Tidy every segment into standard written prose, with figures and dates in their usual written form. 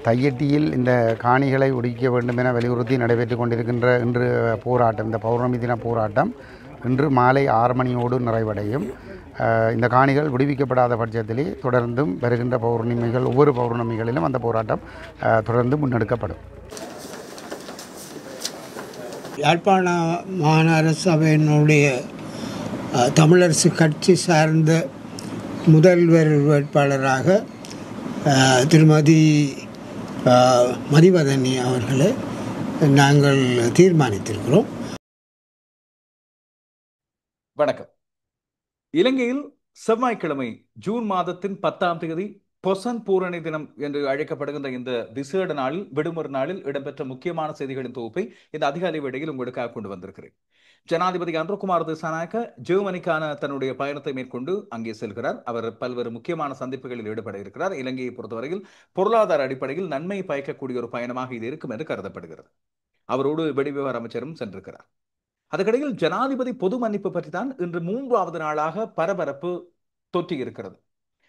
தையட்டியில் இந்த காணிகளை ஒடுக்க வேண்டும் என வலியுறுத்தி நடைபெற்று கொண்டிருக்கின்ற இன்று போராட்டம், இந்த பௌர்ணமி தின போராட்டம் இன்று மாலை 6 மணியோடு நிறைவடையும். இந்த காணிகள் விடுவிக்கப்படாத பட்சத்திலே தொடர்ந்தும் வருகின்ற பௌர்ணமிகள், ஒவ்வொரு பௌர்ணமிகளிலும் அந்த போராட்டம் தொடர்ந்து முன்னெடுக்கப்படும். யாழ்ப்பாண மாநகர சபையினுடைய தமிழரசு கட்சி சார்ந்த முதல்வர் வேட்பாளராக திருமதி மதிவதனி அவர்களை நாங்கள் தீர்மானித்திருக்கிறோம். வணக்கம். இலங்கையில் செவ்வாய்க்கிழமை ஜூன் மாதத்தின் 10ஆம் தேதி பொசன் பூரணி தினம் என்று அழைக்கப்படுகின்ற இந்த விசேட நாளில், விடுமுறை நாளில் இடம்பெற்ற முக்கியமான செய்திகளின் தொகுப்பை இந்த அதிகாலை வேளையில் உங்களுக்காக கொண்டு வந்திருக்கிறேன். ஜனாதிபதி அன்ருகுமார் திசாநாயக்க ஜெர்மனிக்கான தன்னுடைய பயணத்தை மேற்கொண்டு அங்கே செல்கிறார். அவர் பல்வேறு முக்கியமான சந்திப்புகளில் ஈடுபட இருக்கிறார். இலங்கையை பொறுத்தவரையில் பொருளாதார அடிப்படையில் நன்மை பயக்கக்கூடிய ஒரு பயணமாக இது இருக்கும் என்று கருதப்படுகிறது. அவரோடு வெளிவிவகார அமைச்சரும் சென்றிருக்கிறார். அதுக்கிடையில் ஜனாதிபதி பொது மன்னிப்பு பற்றி தான் இன்று 3வது நாளாக பரபரப்பு தொற்றி இருக்கிறது.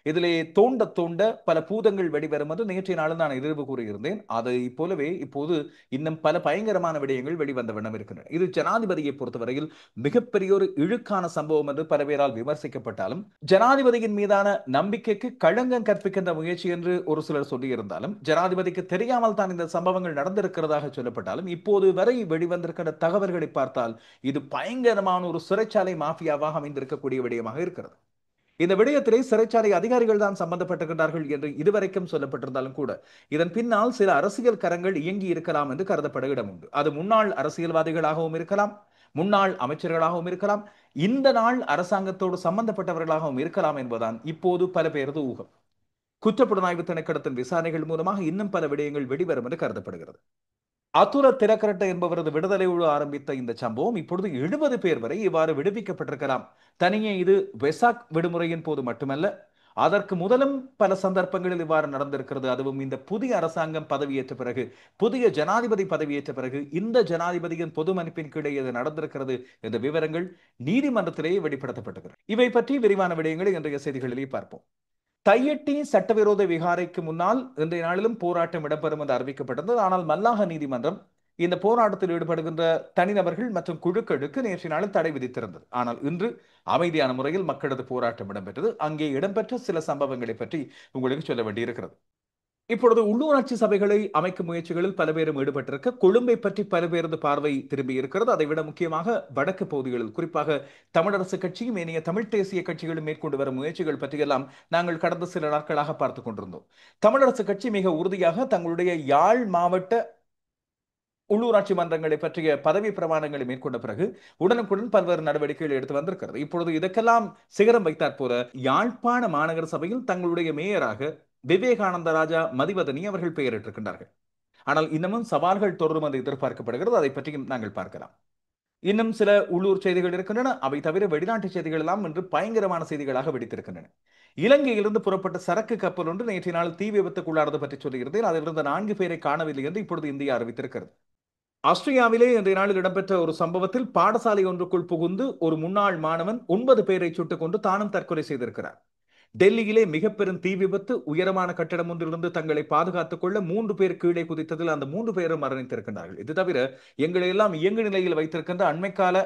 இதிலே தோண்ட தோண்ட பல பூதங்கள் வெளிவரும் என்று நேற்றைய நாளில் நான் எதிர்வு கூறியிருந்தேன். அதை போலவே இப்போது இன்னும் பல பயங்கரமான விடயங்கள் வெளிவந்த வண்ணம் இருக்கின்றன. இது ஜனாதிபதியை பொறுத்தவரையில் மிகப்பெரிய ஒரு இழுக்கான சம்பவம் என்று பல பேரால் விமர்சிக்கப்பட்டாலும், ஜனாதிபதியின் மீதான நம்பிக்கைக்கு களங்கம் கற்பிக்கின்ற முயற்சி என்று ஒரு சிலர் சொல்லியிருந்தாலும், ஜனாதிபதிக்கு தெரியாமல் தான் இந்த சம்பவங்கள் நடந்திருக்கிறதாக சொல்லப்பட்டாலும், இப்போது வரை வெளிவந்திருக்கிற தகவல்களை பார்த்தால் இது பயங்கரமான ஒரு சிறைச்சாலை மாஃபியாவாக அமைந்திருக்கக்கூடிய விடயமாக இருக்கிறது. இந்த விடயத்திலே சிறைச்சாலை அதிகாரிகள் தான் சம்பந்தப்பட்டிருக்கிறார்கள் என்று இதுவரைக்கும் சொல்லப்பட்டிருந்தாலும் கூட, இதன் பின்னால் சில அரசியல் கரங்கள் இயங்கி இருக்கலாம் என்று கருதப்பட இடம் உண்டு. அது முன்னாள் அரசியல்வாதிகளாகவும் இருக்கலாம், முன்னாள் அமைச்சர்களாகவும் இருக்கலாம், இந்த நாள் அரசாங்கத்தோடு சம்பந்தப்பட்டவர்களாகவும் இருக்கலாம் என்பதுதான் இப்போது பல பேரது ஊகம். குற்றப்புலனாய்வு திணைக்களத்தின் விசாரணைகள் மூலமாக இன்னும் பல விடயங்கள் வெளிவரும் என்று கருதப்படுகிறது. அதுர திரக்கரட்ட என்பவரது விடுதலையோடு ஆரம்பித்த இந்த சம்பவம் இப்பொழுது 70 பேர் வரை இவ்வாறு விடுவிக்கப்பட்டிருக்கலாம். தனியே இது வெசாக் விடுமுறையின் போது மட்டுமல்ல, அதற்கு முதலும் பல சந்தர்ப்பங்களில் இவ்வாறு நடந்திருக்கிறது. அதுவும் இந்த புதிய அரசாங்கம் பதவியேற்ற பிறகு, புதிய ஜனாதிபதி பதவியேற்ற பிறகு இந்த ஜனாதிபதியின் பொது மன்னிப்பின் கீழே இது நடந்திருக்கிறது என்ற விவரங்கள் நீதிமன்றத்திலேயே வெளிப்படுத்தப்பட்டிருக்கிறது. இவை பற்றி விரிவான விடயங்களை இன்றைய செய்திகளிலே பார்ப்போம். தையட்டி சட்டவிரோத விகாரைக்கு முன்னால் இன்றைய நாளிலும் போராட்டம் இடம்பெறும் என்று அறிவிக்கப்பட்டது. ஆனால் மல்லாக நீதிமன்றம் இந்த போராட்டத்தில் ஈடுபடுகின்ற தனிநபர்கள் மற்றும் குழுக்களுக்கு நேற்றைய நாளில் தடை விதித்திருந்தது. ஆனால் இன்று அமைதியான முறையில் மக்களது போராட்டம் இடம்பெற்றது. அங்கே இடம்பெற்ற சில சம்பவங்களை பற்றி உங்களுக்கு சொல்ல வேண்டியிருக்கிறது. இப்பொழுது உள்ளூராட்சி சபைகளை அமைக்கும் முயற்சிகளில் பல பேரும் ஈடுபட்டிருக்க, கொழும்பை பற்றி பல பேரது பார்வை திரும்பி இருக்கிறது. அதைவிட முக்கியமாக வடக்கு பகுதிகளில், குறிப்பாக தமிழரசு கட்சியும் ஏனைய தமிழ் தேசிய கட்சிகளும் மேற்கொண்டு வரும் முயற்சிகள் பற்றியெல்லாம் நாங்கள் கடந்த சில நாட்களாக பார்த்துக் கொண்டிருந்தோம். தமிழரசு கட்சி மிக உறுதியாக தங்களுடைய யாழ் மாவட்ட உள்ளூராட்சி மன்றங்களை பற்றிய பதவி பிரமாணங்களை மேற்கொண்ட பிறகு உடனுக்குடன் பல்வேறு நடவடிக்கைகள் எடுத்து வந்திருக்கிறது. இப்பொழுது இதற்கெல்லாம் சிகரம் வைத்தாற் போல யாழ்ப்பாண மாநகர சபையில் தங்களுடைய மேயராக விவேகானந்த ராஜா மதிவதனி அவர்கள் பெயரிட்டிருக்கின்றார்கள். ஆனால் இன்னமும் சவால்கள் தொடரும் என்று எதிர்பார்க்கப்படுகிறது. அதை பற்றியும் நாங்கள் பார்க்கலாம். இன்னும் சில உள்ளூர் செய்திகள் இருக்கின்றன. அவை தவிர வெளிநாட்டு செய்திகள் எல்லாம் இன்று பயங்கரமான செய்திகளாக வெடித்திருக்கின்றன. இலங்கையிலிருந்து புறப்பட்ட சரக்கு கப்பல் ஒன்று நேற்றைய நாள் தீ விபத்துக்குள்ளானது பற்றி சொல்லுகிறேன். அதிலிருந்து 4 பேரை காணவில்லை என்று இப்பொழுது இந்தியா அறிவித்திருக்கிறது. ஆஸ்திரியாவிலே இன்றைய நாளில் இடம்பெற்ற ஒரு சம்பவத்தில் பாடசாலை ஒன்றுக்குள் புகுந்து ஒரு முன்னாள் மாணவன் 9 பேரை சுட்டுக் கொண்டு தானும் தற்கொலை செய்திருக்கிறார். டெல்லியிலே மிக பெரும் தீ விபத்து. உயரமான கட்டடம் ஒன்றிலிருந்து தங்களை பாதுகாத்துக் கொள்ள 3 பேர் கீழே குதித்ததில் அந்த 3 பேரும் மரணித்திருக்கின்றார்கள். இது தவிர எங்களை எல்லாம் இயங்கு நிலையில் வைத்திருக்கின்ற அண்மைக்கால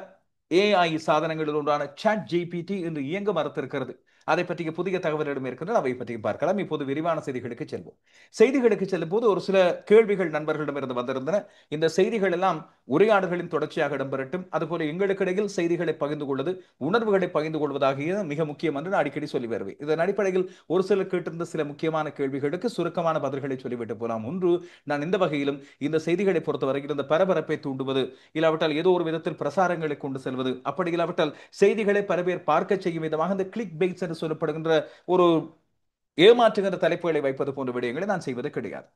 AI சாதனங்களில் ஒன்றான ChatGPT இன்று இயங்க மறுத்திருக்கிறது. அதை பற்றிய புதிய தகவல்களும் இருக்கின்றன. அவை பற்றியும் பார்க்கலாம். இப்போது விரிவான செய்திகளுக்கு செல்வோம். செய்திகளுக்கு செல்லும் போது ஒரு சில கேள்விகள் நண்பர்களிடமிருந்து வந்திருந்தன. இந்த செய்திகள் எல்லாம் உரையாடல்களின் தொடர்ச்சியாக இடம்பெறட்டும். அதுபோல எங்களுக்கு இடையில் செய்திகளை பகிர்ந்து கொள்வது, உணர்வுகளை பகிர்ந்து கொள்வதாகிய மிக முக்கியம் என்று நான் அடிக்கடி சொல்லி வருவேன். இதன் அடிப்படையில் ஒரு சிலர் கேட்டிருந்த சில முக்கியமான கேள்விகளுக்கு சுருக்கமான பதில்களை சொல்லிவிட்டு போலாம். ஒன்று, நான் இந்த வகையிலும் இந்த செய்திகளை பொறுத்தவரையில் இந்த பரபரப்பை தூண்டுவது, இல்லாவிட்டால் ஏதோ ஒரு விதத்தில் பிரசாரங்களை கொண்டு செல்வது, அப்படி இல்லாவிட்டால் செய்திகளை பல பேர் பார்க்க செய்யும் விதமாக இந்த கிளிக் பெய்ட்ஸ் என்று சொல்லப்படுகின்ற ஒரு ஏமாற்றுகின்ற தலைப்புகளை வைப்பது போன்ற விடயங்களை நான் செய்வது கிடையாது.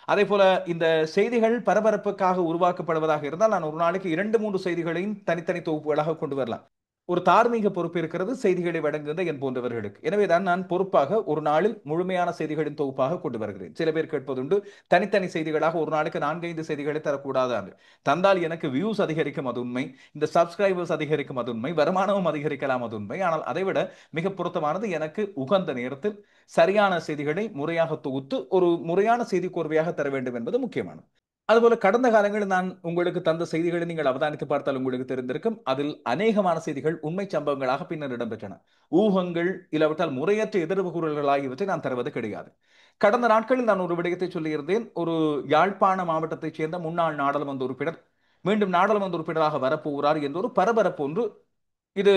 அதே போல இந்த செய்திகள் பரபரப்புக்காக உருவாக்கப்படுவதாக இருந்தால் நான் ஒரு நாளைக்கு 2-3 செய்திகளையும் தனித்தனி தொகுப்புகளாக கொண்டு வரலாம். ஒரு தார்மீக பொறுப்பு இருக்கிறது செய்திகளை வழங்குகின்ற என் போன்றவர்களுக்கு. எனவேதான் நான் பொறுப்பாக ஒரு நாளில் முழுமையான செய்திகளின் தொகுப்பாக கொண்டு வருகிறேன். சில பேர் கேட்பதுண்டு, தனித்தனி செய்திகளாக ஒரு நாளுக்கு 4-5 செய்திகளை தரக்கூடாது. தந்தால் எனக்கு வியூஸ் அதிகரிக்கும், அது உண்மை. இந்த சப்ஸ்கிரைபர்ஸ் அதிகரிக்கும், அது உண்மை. வருமானமும் அதிகரிக்கலாம், அது உண்மை. ஆனால் அதைவிட மிக பொருத்தமானது எனக்கு உகந்த நேரத்தில் சரியான செய்திகளை முறையாக தொகுத்து ஒரு முறையான செய்தி கோர்வையாக தர வேண்டும் என்பது முக்கியமானது. அதுபோல கடந்த காலங்களில் நான் உங்களுக்கு தந்த செய்திகளை நீங்கள் அவதானித்து பார்த்தால் உங்களுக்கு தெரிந்திருக்கும். அதில் அநேகமான செய்திகள் உண்மை சம்பவங்களாக பின்னர் இடம்பெற்றன. ஊகங்கள் இல்லாவிட்டால் முறையற்ற எதிர்வு கூறல்கள் ஆகியவற்றை நான் தருவது கிடையாது. கடந்த நாட்களில் நான் ஒரு விடயத்தை சொல்லியிருந்தேன். ஒரு யாழ்ப்பாண மாவட்டத்தைச் சேர்ந்த முன்னாள் நாடாளுமன்ற உறுப்பினர் மீண்டும் நாடாளுமன்ற உறுப்பினராக வரப்போகிறார் என்ற ஒரு பரபரப்பு ஒன்று இது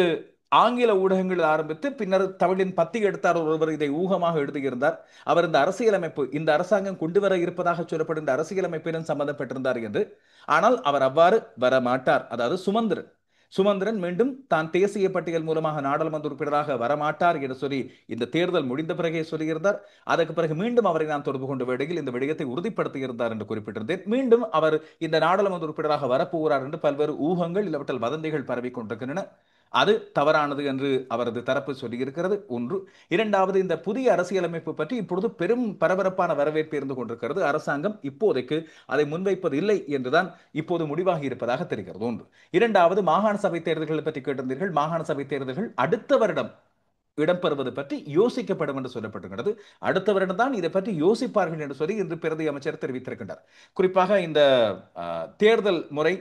ஆங்கில ஊடகங்களில் ஆரம்பித்து பின்னர் தமிழின் பத்தி எடுத்தார் ஒருவர் இதை ஊகமாக எழுதியிருந்தார். அவர் இந்த அரசியலமைப்பு இந்த அரசாங்கம் கொண்டு வர இருப்பதாக சொல்லப்படுகின்ற அரசியலமைப்பிலும் சம்பந்தப்பட்டிருந்தார் என்று. ஆனால் அவர் அவ்வாறு வரமாட்டார். அதாவது சுமந்திரன் மீண்டும் தான் தேசிய பட்டியல் மூலமாக நாடாளுமன்ற உறுப்பினராக வரமாட்டார் என்று சொல்லி இந்த தேர்தல் முடிந்த பிறகே சொல்லியிருந்தார். அதற்கு பிறகு மீண்டும் அவரை நான் தொடர்பு கொண்ட வேளையில் இந்த விடயத்தை உறுதிப்படுத்தியிருந்தார் என்று குறிப்பிட்டிருந்தேன். மீண்டும் அவர் இந்த நாடாளுமன்ற உறுப்பினராக வரப்போகிறார் என்று பல்வேறு ஊகங்கள் இல்லாவிட்டால் வதந்திகள் பரவிக் கொண்டிருக்கின்றன. அது தவறானது என்று அவரது தரப்பு சொல்லியிருக்கிறது. ஒன்று. இரண்டாவது, இந்த புதிய அரசியலமைப்பு பற்றி இப்பொழுது பெரும் பரபரப்பான வரவேற்பு இருந்து கொண்டிருக்கிறது. அரசாங்கம் இப்போதைக்கு அதை முன்வைப்பது இல்லை என்றுதான் இப்போது முடிவாகி இருப்பதாக தெரிகிறது. ஒன்று. இரண்டாவது, மாகாண சபை தேர்தல்களை பற்றி கேட்டிருந்தீர்கள். மாகாண சபை தேர்தல்கள் அடுத்த வருடம் இடம்பெறுவது பற்றி யோசிக்கப்படும் என்று சொல்லப்பட்டிருக்கிறது. அடுத்த வருடம் தான் இதை பற்றி யோசிப்பார்கள் என்று சொல்லி இன்று பிரதி அமைச்சர் தெரிவித்திருக்கின்றார். குறிப்பாக இந்த தேர்தல் முறை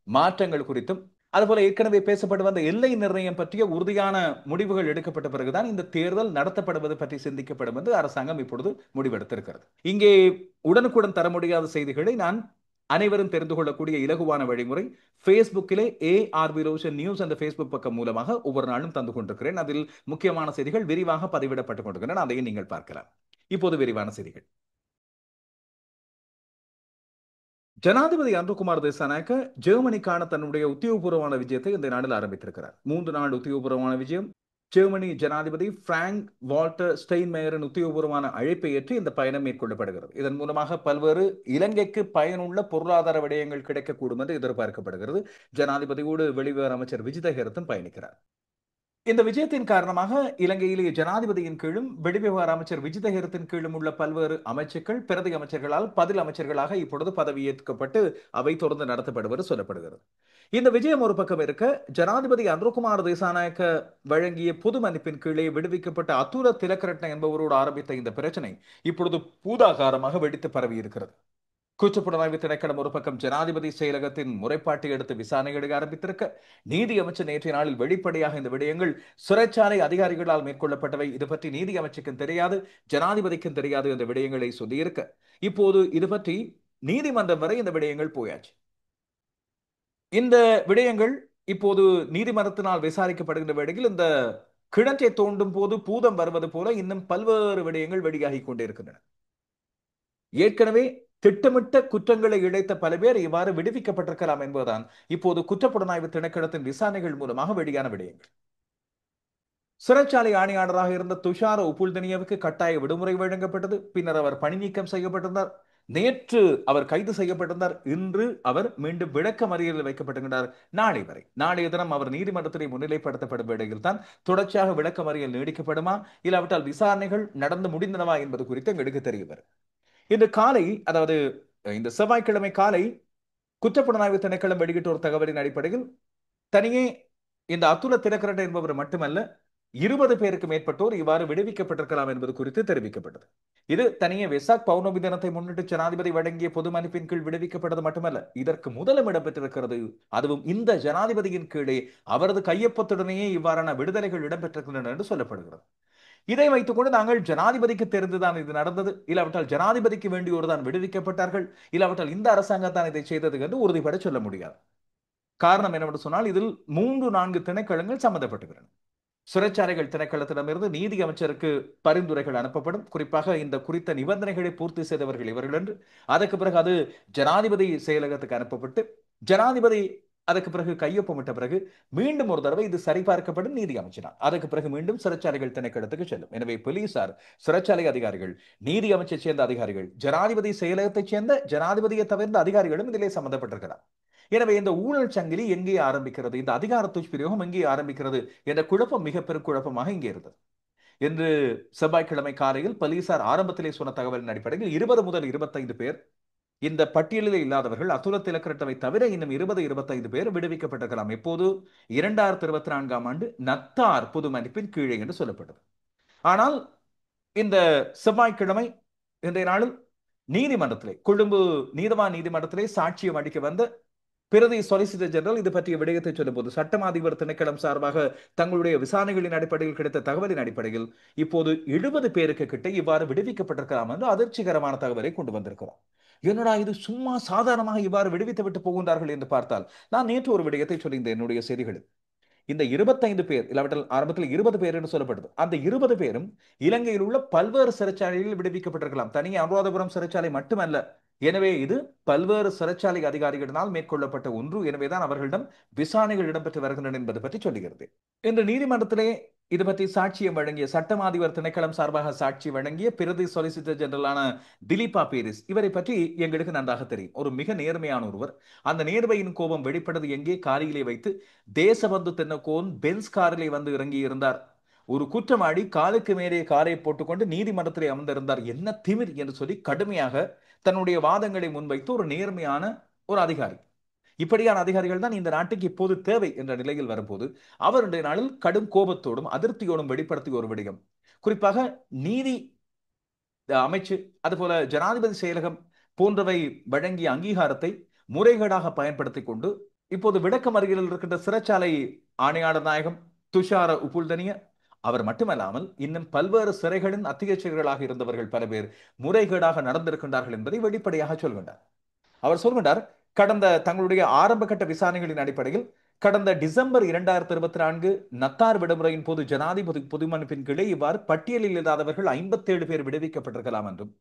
மாற்றங்கள் குறித்தும் அதுபோல ஏற்கனவே பேசப்பட்டு வந்த எல்லை நிர்ணயம் பற்றிய உறுதியான முடிவுகள் எடுக்கப்பட்ட பிறகுதான் இந்த தேர்தல் நடத்தப்படுவது பற்றி சிந்திக்கப்படும் என்று அரசாங்கம் இப்பொழுது முடிவெடுத்திருக்கிறது. இங்கே உடனுக்குடன் தர முடியாத செய்திகளை நான் அனைவரும் தெரிந்து கொள்ளக்கூடிய இலகுவான வழிமுறை ஃபேஸ்புக்கிலே ARV ரோஷன் நியூஸ் என்ற ஃபேஸ்புக் பக்கம் மூலமாக ஒவ்வொரு நாளும் தந்து கொண்டிருக்கிறேன். அதில் முக்கியமான செய்திகள் விரிவாக பதிவிடப்பட்டுக் கொண்டிருக்கின்றன. அதையும் நீங்கள் பார்க்கலாம். இப்போது விரிவான செய்திகள். ஜனாதிபதி அன்ருகுமார் திசாநாயக்க ஜெர்மனிக்கான தன்னுடைய உத்தியோகபூர்வமான விஜயத்தை இந்த நாளில் ஆரம்பித்திருக்கிறார். 3 நாள் உத்தியோகபூர்வமான விஜயம். ஜெர்மனி ஜனாதிபதி பிராங்க் வால்டர் ஸ்டெயின்மேயரின் உத்தியோகபூர்வமான அழைப்பை ஏற்று இந்த பயணம் மேற்கொள்ளப்படுகிறது. இதன் மூலமாக பல்வேறு இலங்கைக்கு பயனுள்ள பொருளாதார விடயங்கள் கிடைக்கக்கூடும் என்று எதிர்பார்க்கப்படுகிறது. ஜனாதிபதியோடு வெளிவிவகார அமைச்சர் விஜித ஹெரத்தும் பயணிக்கிறார். இந்த விஜயத்தின் காரணமாக இலங்கையிலேயே ஜனாதிபதியின் கீழும் வெளிவிவகார அமைச்சர் விஜித ஹெரத்தின் கீழும் உள்ள பல்வேறு அமைச்சர்கள் பிரதி அமைச்சர்களால் பதில் அமைச்சர்களாக இப்பொழுது பதவியேற்கப்பட்டு அவை தொடர்ந்து நடத்தப்படுவது சொல்லப்படுகிறது. இந்த விஜயம் ஒரு பக்கம் இருக்க, ஜனாதிபதி அன்ருகுமார் திசாநாயக்க வழங்கிய பொது மன்னிப்பின் கீழே விடுவிக்கப்பட்ட அதுல திலகரட்ன என்பவரோடு ஆரம்பித்த இந்த பிரச்சனை இப்பொழுது பூதாகாரமாக வெடித்து பரவி இருக்கிறது. குற்றப்புலனாய்வு திணைக்களம் ஒரு பக்கம் ஜனாதிபதி செயலகத்தின் முறைப்பாட்டை எடுத்து விசாரணை எடுக்க ஆரம்பித்திருக்க, நீதி அமைச்சர் நேற்றைய நாளில் வெளிப்படையாக இந்த விடயங்கள் சிறைச்சாலை அதிகாரிகளால் மேற்கொள்ளப்பட்டவை, இது பற்றி நீதி அமைச்சருக்கும் தெரியாது, ஜனாதிபதிக்கும் தெரியாது என்ற விடயங்களை சொல்லியிருக்க, இப்போது இது பற்றி நீதிமன்றம் வரை இந்த விடயங்கள் போயாச்சு. இந்த விடயங்கள் இப்போது நீதிமன்றத்தினால் விசாரிக்கப்படுகின்ற வேளையில் இந்த கிணற்றை தோண்டும் போது பூதம் வருவது போல இன்னும் பல்வேறு விடயங்கள் வெளியாகி கொண்டிருக்கின்றன. ஏற்கனவே திட்டமிட்ட குற்றங்களை இழைத்த பல பேர் இவ்வாறு விடுவிக்கப்பட்டிருக்கலாம் என்பதுதான் இப்போது குற்றப்புலனாய்வு திணைக்களத்தின் விசாரணைகள் மூலமாக வெளியான விடயங்கள். சிறைச்சாலை ஆணையாளராக இருந்த துஷார உப்புல்தனியவுக்கு கட்டாய விடுமுறை வழங்கப்பட்டது. பின்னர் அவர் பணி நீக்கம் செய்யப்பட்டிருந்தார். நேற்று அவர் கைது செய்யப்பட்டிருந்தார். இன்று அவர் மீண்டும் விளக்க மறியலில் வைக்கப்பட்டிருக்கிறார். நாளைய தினம் அவர் நீதிமன்றத்திலே முன்னிலைப்படுத்தப்படும் வேளையில் தான் தொடர்ச்சியாக விளக்க மறியல் நீடிக்கப்படுமா, இல்லாவிட்டால் விசாரணைகள் நடந்து முடிந்தனவா என்பது குறித்து எங்களுக்கு தெரிய வரும். இன்று காலை, அதாவது இந்த செவ்வாய்க்கிழமை காலை, குற்றப்புலனாய்வு திணைக்களம் வெளியிட்ட ஒரு தகவலின் அடிப்படையில் தனியே இந்த அதுல திலகரட்ன என்பவர் மட்டுமல்ல 20 பேருக்கு மேற்பட்டோர் இவ்வாறு விடுவிக்கப்பட்டிருக்கலாம் என்பது குறித்து தெரிவிக்கப்பட்டது. இது தனியே வெசாக் பௌர்ணமி தினத்தை முன்னிட்டு ஜனாதிபதி வழங்கிய பொது மன்னிப்பின் கீழ் விடுவிக்கப்பட்டது மட்டுமல்ல, இதற்கு முதலும் இடம்பெற்றிருக்கிறது. அதுவும் இந்த ஜனாதிபதியின் கீழே அவரது கையொப்பத்துடனேயே இவ்வாறான விடுதலைகள் இடம்பெற்றிருக்கின்றன என்று சொல்லப்படுகிறது. இதை வைத்துக் கொண்டு நாங்கள் ஜனாதிபதிக்கு தெரிந்துதான் இது நடந்தது, இல்லாவிட்டால் ஜனாதிபதிக்கு வேண்டியோர் தான் விடுவிக்கப்பட்டார்கள், இல்லாவிட்டால் இந்த அரசாங்கத்தான் இதை செய்தது என்று உறுதிபட சொல்ல முடியாது. காரணம் என்னவென்று சொன்னால், இதில் 3-4 திணைக்களங்கள் சம்பந்தப்பட்டுள்ளன. சிறைச்சாலைகள் திணைக்களத்திடமிருந்து நீதி அமைச்சருக்கு பரிந்துரைகள் அனுப்பப்படும். குறிப்பாக இந்த குறித்த நிபந்தனைகளை பூர்த்தி செய்தவர்கள் இவர்கள் என்று. அதற்கு பிறகு அது ஜனாதிபதி செயலகத்துக்கு அனுப்பப்பட்டு ஜனாதிபதி அதற்கு பிறகு கையொப்பமிட்ட பிறகு மீண்டும் ஒரு தடவை இது சரிபார்க்கப்படும் நீதி அமைச்சரால். அதற்கு பிறகு மீண்டும் சிறைச்சாலைகள் திணைக்களத்துக்கு செல்லும். எனவே போலீசார், சிறைச்சாலை அதிகாரிகள், நீதி அமைச்சை சேர்ந்த அதிகாரிகள், ஜனாதிபதி செயலகத்தைச் சேர்ந்த ஜனாதிபதியை தவிர்ந்த அதிகாரிகளும் இதிலே சம்பந்தப்பட்டிருக்கிறார். எனவே இந்த ஊழல் சங்கிலி எங்கே ஆரம்பிக்கிறது, இந்த அதிகார துஷ்பிரயோகம் எங்கே ஆரம்பிக்கிறது என்ற குழப்பம் மிக பெரும் குழப்பமாக இங்கே இருந்தது. என்று செவ்வாய்க்கிழமை காலையில் போலீசார் ஆரம்பத்திலே சொன்ன தகவலின் அடிப்படையில் 20 முதல் 25 பேர் இந்த பட்டியலில் இல்லாதவர்கள், அத்துர திலக்கரட்டவை தவிர இன்னும் 20-25 பேர் விடுவிக்கப்பட்டிருக்கலாம். எப்போது? 2024ஆம் ஆண்டு நத்தார் பொது மன்னிப்பின் கீழே என்று சொல்லப்பட்டது. ஆனால் இந்த செவ்வாய்க்கிழமை இன்றைய நாளில் நீதிமன்றத்திலே, கொழும்பு நீதவான் நீதிமன்றத்திலே சாட்சியம் அளிக்க வந்த பிரதி சொலிசிட்டர் ஜெனரல் இது பற்றிய விடயத்தை சொல்லும்போது, சட்டம் அதிபர் திணைக்களம் சார்பாக தங்களுடைய விசாரணைகளின் அடிப்படையில் கிடைத்த தகவலின் அடிப்படையில் இப்போது 70 பேருக்கு கிட்ட இவ்வாறு விடுவிக்கப்பட்டிருக்கலாம் என்று அதிர்ச்சிகரமான தகவலை கொண்டு வந்திருக்கிறோம். என்னடா இது, சும்மா சாதாரணமாக இவ்வாறு விடுவித்து விட்டு போகின்றார்கள் என்று பார்த்தால், நான் நேற்று ஒரு விடயத்தை சொல்லியிருந்தேன் என்னுடைய செய்திகளில். இந்த 25 பேர், இல்லாவிட்டால் ஆரம்பத்தில் 20 பேர் என்று சொல்லப்படுது, அந்த 20 பேரும் இலங்கையில் உள்ள பல்வேறு சிறைச்சாலைகளில் விடுவிக்கப்பட்டிருக்கலாம், தனியே அனுராதபுரம் சிறைச்சாலை மட்டுமல்ல. எனவே இது பல்வேறு சிறைச்சாலை அதிகாரிகளினால் மேற்கொள்ளப்பட்ட ஒன்று. எனவேதான் அவர்களிடம் விசாரணைகள் இடம்பெற்று வருகின்றன என்பது பற்றி சொல்லுகிறது. இன்று நீதிமன்றத்திலே இது பற்றி சாட்சியம் வழங்கிய, சட்டம் அதிபர் திணைக்களம் சார்பாக சாட்சி வழங்கிய பிரதி சொலிசிட்டர் ஜெனரலான திலீபா பேரிஸ், இவரை பற்றி எங்களுக்கு நன்றாக தெரியும். ஒரு மிக நேர்மையான ஒருவர். அந்த நேர்மையின் கோபம் வெளிப்பட்டது எங்கே? காரிலே வைத்து தேசபந்து தென்னக்கோன் பென்ஸ் காரிலே வந்து இறங்கி இருந்தார். ஒரு குற்றவாளி காலுக்கு மேலே காரை போட்டுக்கொண்டு நீதிமன்றத்திலே அமர்ந்திருந்தார். என்ன திமிர் என்று சொல்லி கடுமையாக தன்னுடைய வாதங்களை முன்வைத்து ஒரு நேர்மையான ஒரு அதிகாரி. இப்படியான அதிகாரிகள் தான் இந்த நாட்டுக்கு இப்போது தேவை என்ற நிலையில் வரும்போது, அவருடைய நாளில் கடும் கோபத்தோடும் அதிருப்தியோடும் வெளிப்படுத்திய ஒரு விடயம், குறிப்பாக நீதி அமைச்சு அதுபோல ஜனாதிபதி செயலகம் போன்றவை வழங்கிய அங்கீகாரத்தை முறைகேடாக பயன்படுத்திக் கொண்டு இப்போது விளக்கம் அருகில் இருக்கின்ற சிறைச்சாலை ஆணையாளர் நாயகம் துஷார உப்புல்தனிய, அவர் மட்டுமல்லாமல் இன்னும் பல்வேறு சிறைகளின் அத்தியட்சகர்களாக இருந்தவர்கள் பல பேர் முறைகேடாக நடந்திருக்கின்றார்கள் என்பதை வெளிப்படையாக சொல்கின்றார். அவர் சொல்கின்றார், கடந்த தங்களுடைய ஆரம்ப கட்ட விசாரணைகளின் அடிப்படையில் கடந்த டிசம்பர் 2024 நத்தார் விடுமுறையின் போது ஜனாதிபதி பொது மன்னிப்பின் கீழே இவ்வாறு பட்டியலில் இல்லாதவர்கள் 57 பேர் விடுவிக்கப்பட்டிருக்கலாம் என்றும்,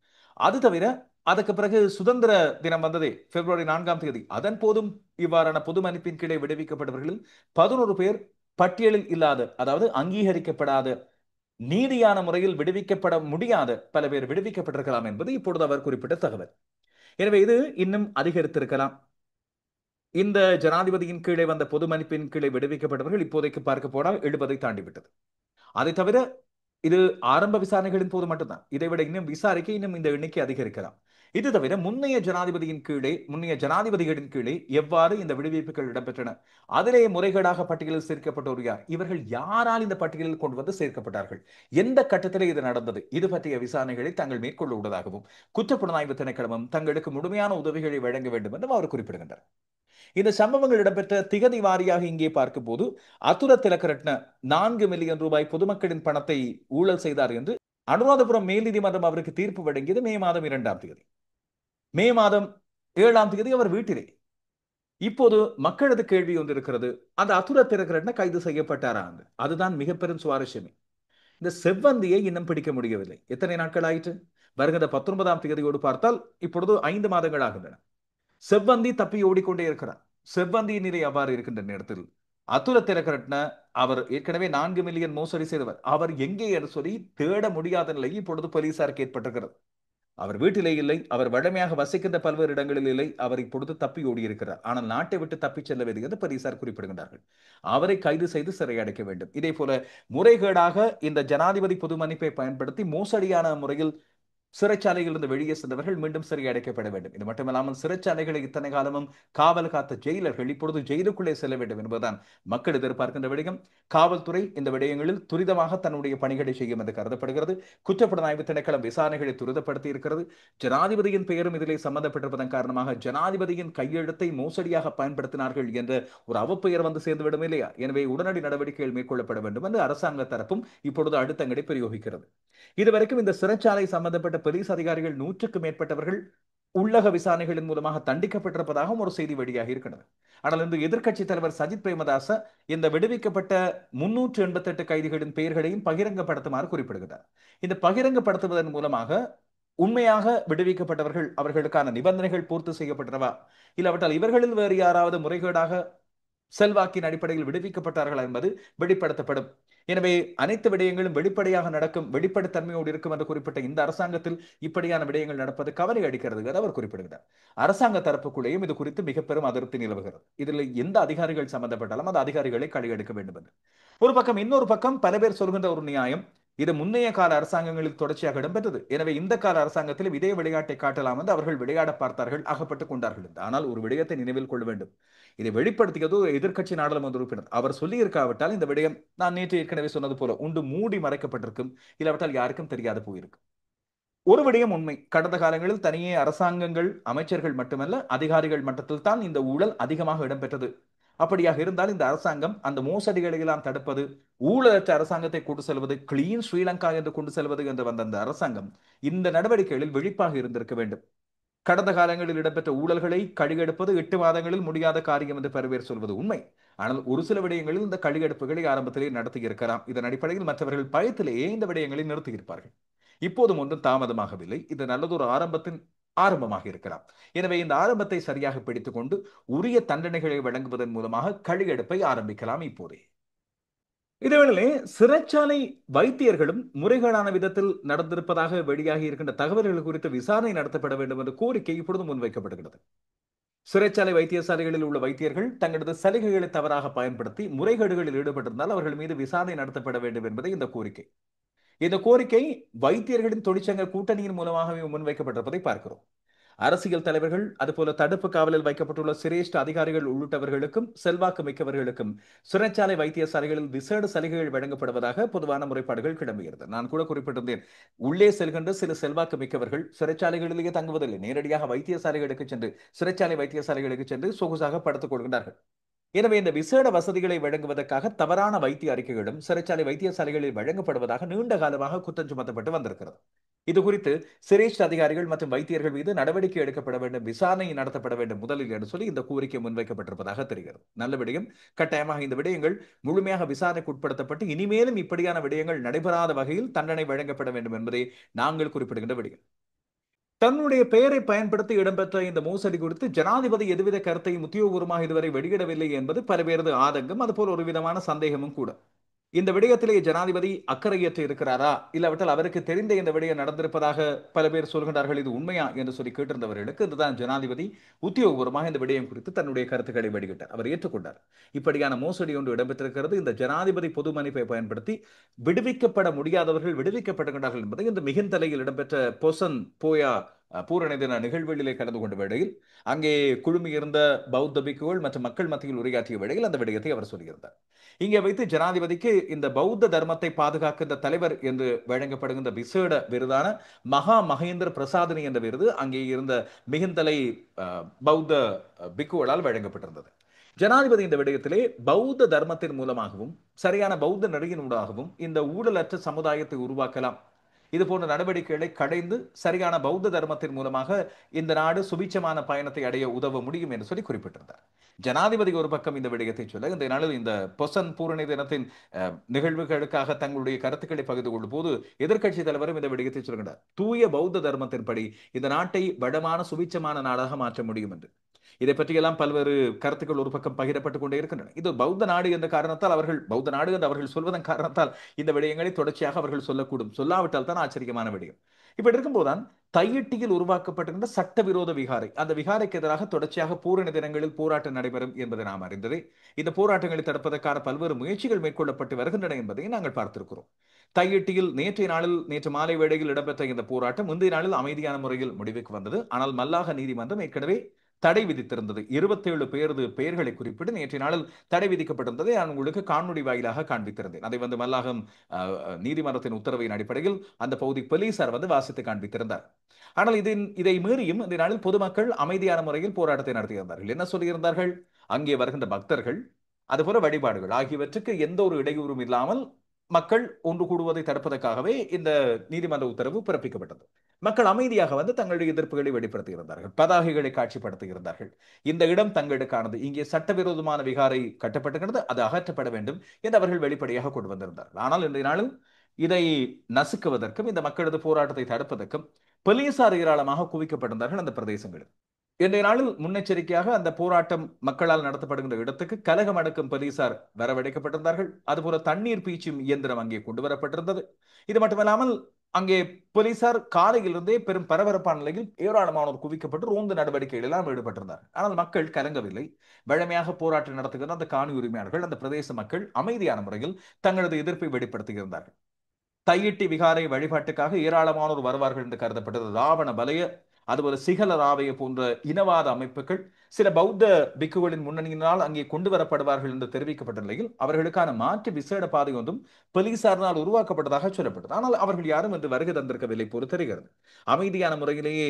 அது தவிர அதற்கு பிறகு சுதந்திர தினம் வந்ததே பிப்ரவரி 4ஆம் தேதி, அதன் போதும் இவ்வாறான பொது மன்னிப்பின் கீழே விடுவிக்கப்பட்டவர்களில் 11 பேர் பட்டியலில் இல்லாத, அதாவது அங்கீகரிக்கப்படாத, நீதியான முறையில் விடுவிக்கப்பட முடியாத பல பேர் விடுவிக்கப்பட்டிருக்கலாம் என்பது இப்பொழுது அவர் குறிப்பிட்ட தகவல். எனவே இது இன்னும் அதிகரித்திருக்கலாம். இந்த ஜனாதிபதியின் கீழே வந்த பொது மன்னிப்பின் கீழே விடுவிக்கப்பட்டவர்கள் இப்போதைக்கு பார்க்க போனால் 70 தாண்டிவிட்டது. அதை தவிர இது ஆரம்ப விசாரணைகளின் போது மட்டும்தான். இதைவிட இன்னும் விசாரிக்க இன்னும் இந்த எண்ணிக்கை அதிகரிக்கலாம். இது தவிர முன்னைய ஜனாதிபதிகளின் கீழே எவ்வாறு இந்த விடுவிப்புகள் இடம்பெற்றன, அதிலே முறைகேடாக பட்டியலில் சேர்க்கப்பட்டோர் யார், இவர்கள் யாரால் இந்த பட்டியலில் கொண்டு வந்து சேர்க்கப்பட்டார்கள், எந்த கட்டத்திலே இது நடந்தது, இது பற்றிய விசாரணைகளை தாங்கள் மேற்கொள்ள உள்ளதாகவும் குற்றப்புலனாய்வு திணைக்களமும் தங்களுக்கு முழுமையான உதவிகளை வழங்க வேண்டும் என்றும் அவர் குறிப்பிடுகின்றார். இந்த சம்பவங்கள் இடம்பெற்ற திகதி வாரியாக இங்கே பார்க்கும் போது, அத்துர திலக்கரட்ன 4 மில்லியன் ரூபாய் பொதுமக்களின் பணத்தை ஊழல் செய்தார் என்று அனுராதபுரம் மேல் நீதிமன்றம் அவருக்கு தீர்ப்பு வழங்கியது மே மாதம் 2ஆம் தேதி. மே மாதம் 7ஆம் தேதி அவர் வீட்டிலே. இப்போது மக்களது கேள்வி ஒன்று இருக்கிறது, அந்த அத்துர திலக்கரட்ன கைது செய்யப்பட்டாரா? அதுதான் மிக பெரும் சுவாரஸ்யமே. இந்த செவ்வந்தியை இன்னும் பிடிக்க முடியவில்லை. எத்தனை நாட்கள் ஆயிற்று? வருகிற 19ஆம் தேதியோடு பார்த்தால் இப்பொழுது 5 மாதங்கள் ஆகின்றன. செவ்வந்தி தப்பி ஓடிக்கொண்டே இருக்கிறார். செவ்வந்தியின் நிலை அவ்வாறு இருக்கின்ற நேரத்தில் அத்துர திலக்கரட்ன அவர் ஏற்கனவே 4 மில்லியன் மோசடி செய்தவர். அவர் எங்கே என்று சொல்லி தேட முடியாத நிலை இப்பொழுது போலீசாருக்கு ஏற்பட்டிருக்கிறது. அவர் வீட்டிலே இல்லை, அவர் வழமையாக வசிக்கின்ற பல்வேறு இடங்களில் இல்லை, அவர் இப்பொழுது தப்பி ஓடி இருக்கிறார். ஆனால் நாட்டை விட்டு தப்பி செல்லவில்லை என்று போலீசார் குறிப்பிடுகின்றார்கள். அவரை கைது செய்து சிறை அடைக்க வேண்டும். இதே போல முறைகேடாக இந்த ஜனாதிபதி பொது மன்னிப்பை பயன்படுத்தி மோசடியான முறையில் சிறைச்சாலையில் இருந்து வெளியே சென்றவர்கள் மீண்டும் சிறை அடைக்கப்பட வேண்டும். இது மட்டுமல்லாமல் சிறைச்சாலைகளை இத்தனை காலமும் காவல் காத்த ஜெயிலர்கள் இப்பொழுது ஜெயிலுக்குள்ளே செல்ல வேண்டும் என்பதுதான் மக்கள் எதிர்பார்க்கின்ற விடயம். காவல்துறை இந்த விடயங்களில் துரிதமாக தன்னுடைய பணிகளை செய்யும் என்று கருதப்படுகிறது. குற்றப்புலனாய்வு திணைக்களம் விசாரணைகளை துரிதப்படுத்தி இருக்கிறது. ஜனாதிபதியின் பெயரும் இதிலே சம்பந்தப்பட்டிருப்பதன் காரணமாக ஜனாதிபதியின் கையெழுத்தை மோசடியாக பயன்படுத்தினார்கள் என்ற ஒரு அவப்பெயர் வந்து சேர்ந்துவிடும் இல்லையா? எனவே உடனடி நடவடிக்கைகள் மேற்கொள்ளப்பட வேண்டும் என்று அரசாங்க தரப்பும் இப்பொழுது அடுத்தங்கடை பிரயோகிக்கிறது. இதுவரைக்கும் இந்த சிறைச்சாலை சம்பந்தப்பட்ட போலீஸ் அதிகாரிகள் 100க்கும் மேற்பட்டவர்கள் உள்ளக விசாரணைகளின் மூலமாக தண்டிக்கப்பட்டிருப்பதாகவும் ஒரு செய்தி வெளியாகி இருக்கிறது. ஆனால் இன்று எதிர்க்கட்சி தலைவர் சஜித் பிரேமதாச இந்த விடுவிக்கப்பட்ட 388 கைதிகளின் பெயர்களையும் பகிரங்கப்படுத்துமாறு குறிப்பிடுகிறார். இந்த பகிரங்கப்படுத்துவதன் மூலமாக உண்மையாக விடுவிக்கப்பட்டவர்கள் அவர்களுக்கான நிபந்தனைகள் பூர்த்தி செய்யப்பட்டனவா, இல்லாவிட்டால் இவர்களில் வேறு யாராவது முறைகேடாக செல்வாக்கின் அடிப்படையில் விடுவிக்கப்பட்டார்களா என்பது வெளிப்படுத்தப்படும். எனவே அனைத்து விடயங்களும் வெளிப்படையாக நடக்கும், வெளிப்படைத்தன்மையோடு இருக்கும் என்று குறிப்பிட்ட இந்த அரசாங்கத்தில் இப்படியான விடயங்கள் நடப்பது கவலை அளிக்கிறது என்று அவர் குறிப்பிடுகிறார். அரசாங்க தரப்புக்குள்ளேயும் இது குறித்து மிக பெரும் அதிருப்தி நிலவுகிறது. இதில் எந்த அதிகாரிகள் சம்பந்தப்பட்டாலும் அந்த அதிகாரிகளை கையெடுக்க வேண்டும் என்று ஒரு பக்கம். இன்னொரு பக்கம் பல பேர் சொல்கின்ற ஒரு நியாயம், இது முன்னைய கால அரசாங்கங்களில் தொடர்ச்சியாக இடம்பெற்றது. எனவே இந்த கால அரசாங்கத்திலும் இதே விளையாட்டை காட்டலாம் என்று அவர்கள் விளையாட பார்த்தார்கள், அகப்பட்டுக் கொண்டார்கள். ஆனால் ஒரு விடயத்தை நினைவில் கொள்ள வேண்டும், இதை வெளிப்படுத்தியது ஒரு எதிர்க்கட்சி நாடாளுமன்ற உறுப்பினர். அவர் சொல்லி இருக்காவிட்டால் இந்த விடயம், நான் நேற்று ஏற்கனவே சொன்னது போல, உண்டு மூடி மறைக்கப்பட்டிருக்கும், இல்லாவிட்டால் யாருக்கும் தெரியாது போயிருக்கும். ஒரு விடயம் உண்மை, கடந்த காலங்களில் தனியே அரசாங்கங்கள், அமைச்சர்கள் மட்டுமல்ல, அதிகாரிகள் மட்டத்தில் தான் இந்த ஊழல் அதிகமாக இடம்பெற்றது. அப்படியாக இருந்தால் இந்த அரசாங்கம் அந்த மோசடிகளை எல்லாம் தடுப்பது, ஊழலற்ற அரசாங்கத்தை கொண்டு செல்வது, கிளீன் ஸ்ரீலங்கா என்று கொண்டு செல்வது என்று வந்த அந்த அரசாங்கம் இந்த நடவடிக்கைகளில் விழிப்பாக இருந்திருக்க வேண்டும். கடந்த காலங்களில் இடம்பெற்ற ஊழல்களை கழிகெடுப்பது 8 மாதங்களில் முடியாத காரியம் என்று பல்வேறு சொல்வது உண்மை. ஆனால் ஒரு சில விடயங்களில் இந்த கழிகெடுப்புகளை ஆரம்பத்திலே நடத்தி இருக்கலாம். இதன் அடிப்படையில் மற்றவர்கள் பயத்திலேயே இந்த விடயங்களை நிறுத்தியிருப்பார்கள். இப்போதும் ஒன்றும் தாமதமாகவில்லை. இது நல்லதொரு ஆரம்பத்தின் ஆரம்பமாக இருக்கலாம். எனவே இந்த ஆரம்பத்தை சரியாக பிடித்துக் கொண்டு உரிய தண்டனைகளை வழங்குவதன் மூலமாக கழிகெடுப்பை ஆரம்பிக்கலாம் இப்போதே. இதேவேளை சிறைச்சாலை வைத்தியர்களும் முறைகேடான விதத்தில் நடந்திருப்பதாக வெளியாகி இருக்கின்ற தகவல்கள் குறித்து விசாரணை நடத்தப்பட வேண்டும் என்ற கோரிக்கை இப்பொழுது முன்வைக்கப்படுகிறது. சிறைச்சாலை வைத்தியசாலைகளில் உள்ள வைத்தியர்கள் தங்களது சலுகைகளை தவறாக பயன்படுத்தி முறைகேடுகளில் ஈடுபட்டிருந்தால் அவர்கள் மீது விசாரணை நடத்தப்பட வேண்டும் என்பதை இந்த கோரிக்கை. இந்த கோரிக்கை வைத்தியர்களின் தொழிற்சங்க கூட்டணியின் மூலமாகவே முன்வைக்கப்பட்டிருப்பதை பார்க்கிறோம். அரசியல் தலைவர்கள், அதுபோல தடுப்பு காவலில் வைக்கப்பட்டுள்ள சிரேஷ்ட அதிகாரிகள் உள்ளிட்டவர்களுக்கும் செல்வாக்கு மிக்கவர்களுக்கும் சிறைச்சாலை வைத்தியசாலைகளில் விசேட சலுகைகள் வழங்கப்படுவதாக பொதுவான முறைப்பாடுகள் கிளம்புகிறது. நான் கூட குறிப்பிட்டிருந்தேன், உள்ளே செல்கின்ற சில செல்வாக்கு மிக்கவர்கள் சிறைச்சாலைகளிலேயே தங்குவதில்லை, நேரடியாக வைத்தியசாலைகளுக்கு சென்று, சிறைச்சாலை வைத்தியசாலைகளுக்கு சென்று சொகுசாக படுத்துக் கொள்கின்றார்கள். எனவே இந்த விசேட வசதிகளை வழங்குவதற்காக தவறான வைத்திய அறிக்கைகளும் சிறைச்சாலை வைத்தியசாலைகளில் வழங்கப்படுவதாக நீண்ட காலமாக குற்றம் சுமத்தப்பட்டு வந்திருக்கிறது. இது குறித்து சிரேஷ்ட அதிகாரிகள் மற்றும் வைத்தியர்கள் மீது நடவடிக்கை எடுக்கப்பட வேண்டும், விசாரணை நடத்தப்பட வேண்டும் முதலில் என்று சொல்லி இந்த கோரிக்கை முன்வைக்கப்பட்டிருப்பதாக தெரிகிறது. நல்ல விடயம். கட்டாயமாக இந்த விடயங்கள் முழுமையாக விசாரணைக்கு உட்படுத்தப்பட்டு இனிமேலும் இப்படியான விடயங்கள் நடைபெறாத வகையில் தண்டனை வழங்கப்பட வேண்டும் என்பதை நாங்கள் குறிப்பிடுகின்ற விடயம். தன்னுடைய பெயரை பயன்படுத்தி இடம்பெற்ற இந்த மோசடி குறித்து ஜனாதிபதி எதுவித கருத்தையும் உத்தியோகபூர்வமாக இதுவரை வெளியிடவில்லை என்பது பல பேரது ஆதங்கம், அதுபோல் ஒரு விதமான சந்தேகமும் கூட. இந்த விடயத்திலே ஜனாதிபதி அக்கறையற்று இருக்கிறாரா, இல்லாவிட்டால் அவருக்கு தெரிந்த இந்த விடயம் நடந்திருப்பதாக பல பேர் சொல்கின்றார்கள், இது உண்மையா என்று சொல்லி கேட்டிருந்தவர்களுக்கு இதுதான் ஜனாதிபதி உத்தியோகபூர்வமாக இந்த விடயம் குறித்து தன்னுடைய கருத்துக்களை வெளியிட்டார். அவர் ஏற்றுக்கொண்டார். இப்படியான மோசடி ஒன்று இடம்பெற்றிருக்கிறது, இந்த ஜனாதிபதி பொது மன்னிப்பை பயன்படுத்தி விடுவிக்கப்பட முடியாதவர்கள் விடுவிக்கப்படுகின்றார்கள் என்பதை இந்த மிகுந்தலையில் இடம்பெற்ற பொசன் போயா பூரண தின நிகழ்வுகளிலே கலந்து கொண்ட வேளையில் அங்கே குழுமியிருந்த பௌத்த பிக்குகள் மற்றும் மக்கள் மத்தியில் உரையாற்றிய வேளையில் அந்த விடயத்தை அவர் சொல்லியிருந்தார். இங்கே வைத்து ஜனாதிபதிக்கு இந்த பௌத்த தர்மத்தை பாதுகாக்கின்ற தலைவர் என்று வழங்கப்படுகின்ற விசேட விருதான மகா மகேந்திர பிரசாதனி என்ற விருது அங்கே இருந்த மிகுந்தலை பௌத்த பிக்குகளால் வழங்கப்பட்டிருந்தது. ஜனாதிபதி இந்த விடயத்திலே பௌத்த தர்மத்தின் மூலமாகவும் சரியான பௌத்த நெறியினூடாகவும் இந்த ஊழலற்ற சமுதாயத்தை உருவாக்கலாம், இது போன்ற நடவடிக்கைகளை கடைந்து சரியான பௌத்த தர்மத்தின் மூலமாக இந்த நாடு சுபிச்சமான பயணத்தை அடைய உதவ முடியும் என்று சொல்லி குறிப்பிட்டிருந்தார். ஜனாதிபதி ஒரு பக்கம் இந்த விடயத்தை சொல்ல, இந்த நாளில் இந்த பொசன் பூரணி தினத்தின் நிகழ்வுகளுக்காக தங்களுடைய கருத்துக்களை பகிர்ந்து கொள்ளும் போது எதிர்க்கட்சி தலைவரும் இந்த விடயத்தை சொல்கின்றார், தூய பௌத்த தர்மத்தின்படி இந்த நாட்டை வளமான சுபிச்சமான நாடாக மாற்ற முடியும் என்று. இதை பற்றியெல்லாம் பல்வேறு கருத்துக்கள் ஒரு பக்கம் பகிரப்பட்டுக் கொண்டே இருக்கின்றன. இது பௌத்த நாடு என்ற காரணத்தால் அவர்கள், பௌத்த நாடு என்று அவர்கள் சொல்வதன் காரணத்தால் இந்த விடயங்களை தொடர்ச்சியாக அவர்கள் சொல்லக்கூடும், சொல்லாவிட்டால் தான் ஆச்சரியமான விடயம். இப்படி இருக்கும்போதுதான் தையிட்டியில் உருவாக்கப்பட்டிருந்த சட்டவிரோத விகாரை, அந்த விகாரைக்கு எதிராக தொடர்ச்சியாக பூரண தினங்களில் போராட்டம் நடைபெறும் என்பதை நாம் அறிந்ததே. இந்த போராட்டங்களை தடுப்பதற்கான பல்வேறு முயற்சிகள் மேற்கொள்ளப்பட்டு வருகின்றன என்பதை நாங்கள் பார்த்திருக்கிறோம். தையிட்டியில் நேற்று மாலை வேளையில் இடம்பெற்ற இந்த போராட்டம் இன்றைய நாளில் அமைதியான முறையில் முடிவுக்கு வந்தது. ஆனால் மல்லாக நீதிமன்றம் ஏற்கனவே தடை விதித்திருந்தது. 27 பேரது பெயர்களை குறிப்பிட்டு நேற்றைய நாளில் தடை விதிக்கப்பட்டிருந்ததை நான் உங்களுக்கு காணொலி வாயிலாக காண்பித்திருந்தேன். அதை மல்லாகம் நீதிமன்றத்தின் உத்தரவின் அடிப்படையில் அந்த பகுதி போலீசார் வாசித்து காண்பித்திருந்தார். ஆனால் இதை மீறியும் இந்த நாளில் பொதுமக்கள் அமைதியான முறையில் போராட்டத்தை நடத்தியிருந்தார்கள். என்ன சொல்லியிருந்தார்கள், அங்கே வருகின்ற பக்தர்கள் அதுபோல வழிபாடுகள் ஆகியவற்றுக்கு எந்த ஒரு இடையூறும் இல்லாமல் மக்கள் ஒன்று கூடுவதை தடுப்பதற்காகவே இந்த நீதிமன்ற உத்தரவு பிறப்பிக்கப்பட்டது. மக்கள் அமைதியாக தங்களுடைய எதிர்ப்புகளை வெளிப்படுத்தியிருந்தார்கள், பதாகைகளை காட்சிப்படுத்தியிருந்தார்கள். இந்த இடம் தங்களுக்கானது, இங்கே சட்டவிரோதமான விகாரை கட்டப்பட்டுகிறது, அது அகற்றப்பட வேண்டும் என்று அவர்கள் வெளிப்படையாக கொண்டு வந்திருந்தார்கள். ஆனால் இன்றைய நாளில் இதை நசுக்குவதற்கும் இந்த மக்களது போராட்டத்தை தடுப்பதற்கும் போலீசார் ஏராளமாக குவிக்கப்பட்டிருந்தார்கள் அந்த பிரதேசங்களில். இன்றைய நாளில் முன்னெச்சரிக்கையாக அந்த போராட்டம் மக்களால் நடத்தப்படுகின்ற இடத்துக்கு கலகம் அடக்கும் போலீசார் வரவழைக்கப்பட்டிருந்தார்கள். அதுபோல தண்ணீர் பீச்சும் இயந்திரம் அங்கே கொண்டு வரப்பட்டிருந்தது. இது மட்டுமல்லாமல் அங்கே போலீசார் காலையிலிருந்தே பெரும் பரபரப்பான நிலையில் ஏராளமானோர் குவிக்கப்பட்டு ரோந்து நடவடிக்கைகள் எல்லாம் ஈடுபட்டிருந்தார். ஆனால் மக்கள் கலங்கவில்லை. வழமையாக போராட்டம் நடத்துகிற அந்த காணி உரிமையாளர்கள், அந்த பிரதேச மக்கள் அமைதியான முறையில் தங்களது எதிர்ப்பை வெளிப்படுத்தியிருந்தார்கள். தையிட்டி விகாரை வழிபாட்டுக்காக ஏராளமானோர் வருவார்கள் என்று கருதப்பட்டது. ராவண பலய, அதுபோல சிகல ராவைய போன்ற இனவாத அமைப்புகள் சில பௌத்த பிக்குகளின் முன்னணியினால் அங்கே கொண்டு வரப்படுவார்கள் என்று தெரிவிக்கப்பட்ட நிலையில் அவர்களுக்கான மாற்று விசேட பாதை ஒன்றும் போலீசாரினால் உருவாக்கப்பட்டதாக சொல்லப்பட்டது. ஆனால் அவர்கள் யாரும் என்று வருகை தந்திருக்கவில்லை போல தெரிகிறது. அமைதியான முறையிலேயே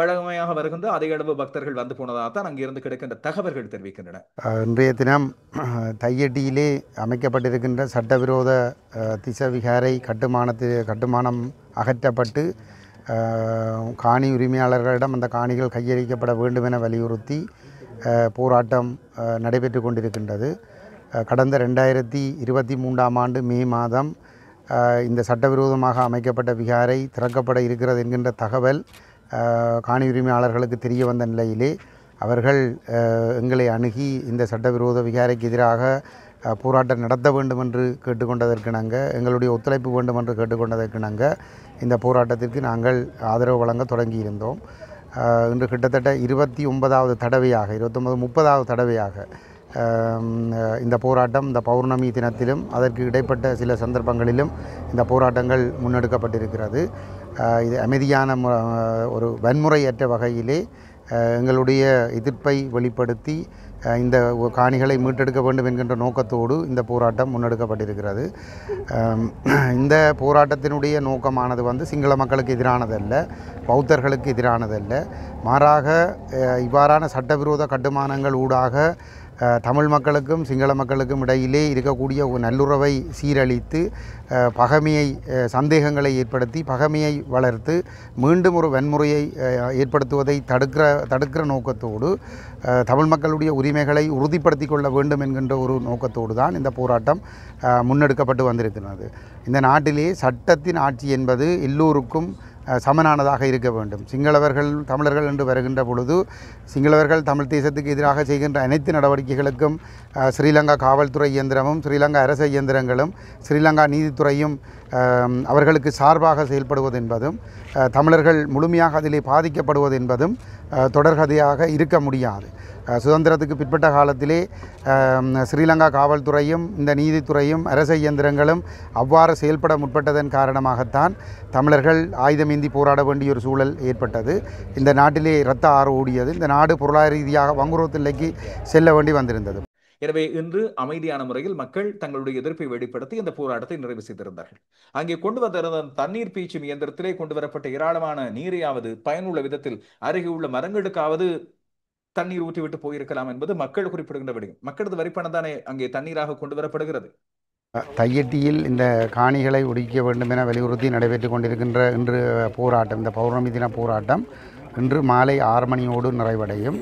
வழமையாக வருகின்ற அதே அளவு பக்தர்கள் வந்து போனதாகத்தான் அங்கிருந்து கிடைக்கின்ற தகவல்கள் தெரிவிக்கின்றன. இன்றைய தினம் தையட்டியிலே அமைக்கப்பட்டிருக்கின்ற சட்டவிரோத திசவிகாரை கட்டுமானம் அகற்றப்பட்டு காணி உரிமையாளர்களிடம் அந்த காணிகள் கையளிக்கப்பட வேண்டும் என வலியுறுத்தி போராட்டம் நடைபெற்று கொண்டிருக்கின்றது. கடந்த 2023ஆம் ஆண்டு மே மாதம் இந்த சட்டவிரோதமாக அமைக்கப்பட்ட விகாரை திறக்கப்பட இருக்கிறது என்கின்ற தகவல் காணி உரிமையாளர்களுக்கு தெரிய வந்த நிலையிலே அவர்கள் எங்களை அணுகி இந்த சட்டவிரோத விகாரைக்கு எதிராக போராட்டம் நடத்த வேண்டும் என்று கேட்டுக்கொண்டதற்கிணங்க, எங்களுடைய ஒத்துழைப்பு வேண்டும் என்று கேட்டுக்கொண்டதற்கிணங்க இந்த போராட்டத்திற்கு நாங்கள் ஆதரவு வழங்க தொடங்கியிருந்தோம். இன்று கிட்டத்தட்ட 29வது தடவையாக 30வது தடவையாக இந்த போராட்டம் இந்த பௌர்ணமி தினத்திலும் அதற்கு இடைப்பட்ட சில சந்தர்ப்பங்களிலும் இந்த போராட்டங்கள் முன்னெடுக்கப்பட்டிருக்கிறது. இது அமைதியான ஒரு வன்முறையற்ற வகையிலே எங்களுடைய எதிர்ப்பை வெளிப்படுத்தி இந்த காணிகளை மீட்டெடுக்க வேண்டும் என்கின்ற நோக்கத்தோடு இந்த போராட்டம் முன்னெடுக்கப்பட்டிருக்கிறது. இந்த போராட்டத்தினுடைய நோக்கமானது சிங்கள மக்களுக்கு எதிரானதல்ல, பௌத்தர்களுக்கு எதிரானதல்ல. மாறாக இவ்வாறான சட்டவிரோத கட்டுமானங்கள் ஊடாக தமிழ் மக்களுக்கும் சிங்கள மக்களுக்கும் இடையிலே இருக்கக்கூடிய ஒரு நல்லுறவை சீரழித்து பகைமையை சந்தேகங்களை ஏற்படுத்தி பகைமையை வளர்த்து மீண்டும் ஒரு வன்முறையை ஏற்படுத்துவதை தடுக்கிற நோக்கத்தோடு தமிழ் மக்களுடைய உரிமைகளை உறுதிப்படுத்தி கொள்ள வேண்டும் என்கின்ற ஒரு நோக்கத்தோடு தான் இந்த போராட்டம் முன்னெடுக்கப்பட்டு வந்திருக்கிறது. இந்த நாட்டிலே சட்டத்தின் ஆட்சி என்பது எல்லோருக்கும் சமனானதாக இருக்க வேண்டும். சிங்களவர்கள் தமிழர்கள் என்று வருகின்ற பொழுது சிங்களவர்கள் தமிழ் தேசத்துக்கு எதிராக செய்கின்ற அனைத்து நடவடிக்கைகளுக்கும் ஸ்ரீலங்கா காவல்துறை இயந்திரமும் ஸ்ரீலங்கா அரச இயந்திரங்களும் ஸ்ரீலங்கா நீதித்துறையும் அவர்களுக்கு சார்பாக செயல்படுவது என்பதும் தமிழர்கள் முழுமையாக அதிலே பாதிக்கப்படுவது என்பதும் தொடர்கதையாக இருக்க முடியாது. சுதந்திரத்துக்கு பிற்பட்ட காலத்திலே ஸ்ரீலங்கா காவல்துறையும் இந்த நீதித்துறையும் அரச இயந்திரங்களும் அவ்வாறு செயல்பட முற்பட்டதன் காரணமாகத்தான் தமிழர்கள் ஆயுதமேந்தி போராட வேண்டிய ஒரு சூழல் ஏற்பட்டது. இந்த நாட்டிலே இரத்த ஆறு ஓடியது. இந்த நாடு பொருளாதார ரீதியாக வங்குரோத்து நிலைக்கு செல்ல வேண்டி வந்திருந்தது. எனவே இன்று அமைதியான முறையில் மக்கள் தங்களுடைய எதிர்ப்பை வெளிப்படுத்தி இந்த போராட்டத்தை நிறைவு செய்திருந்தார்கள். அங்கே கொண்டு வந்திருந்த தண்ணீர் பீச்சும் இயந்திரத்திலே கொண்டு வரப்பட்ட ஏராளமான நீரையாவது பயனுள்ள விதத்தில் அருகே உள்ள மரங்களுக்காவது தண்ணீர் ஊற்றிவிட்டு போயிருக்கலாம் என்பது மக்கள் குறிப்பிடுகின்ற விடயம். மக்களது வரிப்பணம் தானே அங்கே தண்ணீராக கொண்டு வரப்படுகிறது. தையட்டியில் இந்த காணிகளை ஒடுக்க வேண்டும் என வலியுறுத்தி நடைபெற்று கொண்டிருக்கின்ற இன்று போராட்டம், இந்த பௌர்ணமி தின போராட்டம் இன்று மாலை 6 மணியோடு நிறைவடையும்.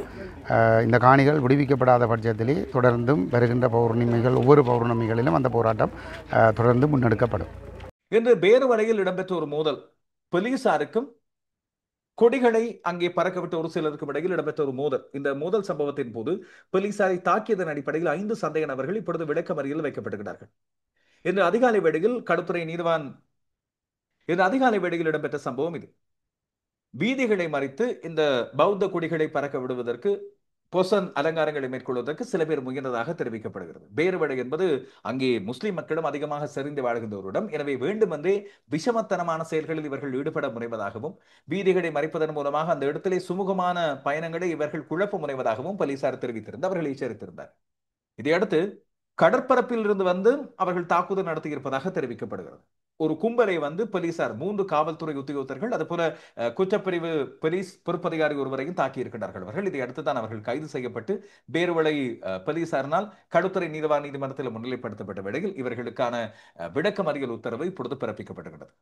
இந்த காணிகள் விடுவிக்கப்படாத பட்சத்திலே தொடர்ந்தும் வருகின்ற பௌர்ணமிகள் ஒவ்வொரு பௌர்ணமிகளிலும் அந்த போராட்டம் தொடர்ந்து முன்னெடுக்கப்படும். இன்று பேருவரையில் இடம்பெற்ற ஒரு மோதல், போலீசாருக்கும் கொடிகளை அங்கே பறக்கவிட்ட ஒரு சிலருக்கும் இடையில் இடம்பெற்ற ஒரு மோதல். இந்த மோதல் சம்பவத்தின் போது போலீசாரை தாக்கியதன் அடிப்படையில் 5 சந்தேக நபர்கள் இப்பொழுது விளக்கமறியலில் வைக்கப்பட்டிருக்கிறார்கள். இன்று அதிகாலை வேளையில் களுத்துறை நீதிவான் அதிகாலை வேளையில் இடம்பெற்ற சம்பவம் இது. வீதிகளை மறித்து இந்த பௌத்த கொடிகளை பறக்க விடுவதற்கு பொசன் அலங்காரங்களை மேற்கொள்வதற்கு சில பேர் முயன்றதாக தெரிவிக்கப்படுகிறது. பேருவடை என்பது அங்கே முஸ்லிம் மக்களும் அதிகமாக செறிந்து வாழ்கின்றவரிடம். எனவே வேண்டுமென்றே விஷமத்தனமான செயல்களில் இவர்கள் ஈடுபட முனைவதாகவும் வீதிகளை மறைப்பதன் மூலமாக அந்த இடத்திலே சுமூகமான பயணங்களை இவர்கள் குழப்ப முனைவதாகவும் போலீசார் தெரிவித்திருந்து அவர்கள் எச்சரித்திருந்தார். இதையடுத்து கடற்பரப்பில் இருந்து அவர்கள் தாக்குதல் நடத்தியிருப்பதாக தெரிவிக்கப்படுகிறது. ஒரு கும்பலை போலீசார் 3 காவல்துறை உத்தியோகத்தர்கள் அதுபோல குற்றப்பிரிவு போலீஸ் பொறுப்பதிகாரி ஒருவரையும் தாக்கி இருக்கிறார்கள் அவர்கள். இதை அடுத்துதான் அவர்கள் கைது செய்யப்பட்டு பேருவளை போலீசாரினால் களுத்துறை நீதிமன்றத்தில் முன்னிலைப்படுத்தப்பட்ட வேளையில் இவர்களுக்கான விளக்கமறியல் உத்தரவு இப்பொழுது பிறப்பிக்கப்பட்டிருக்கிறது.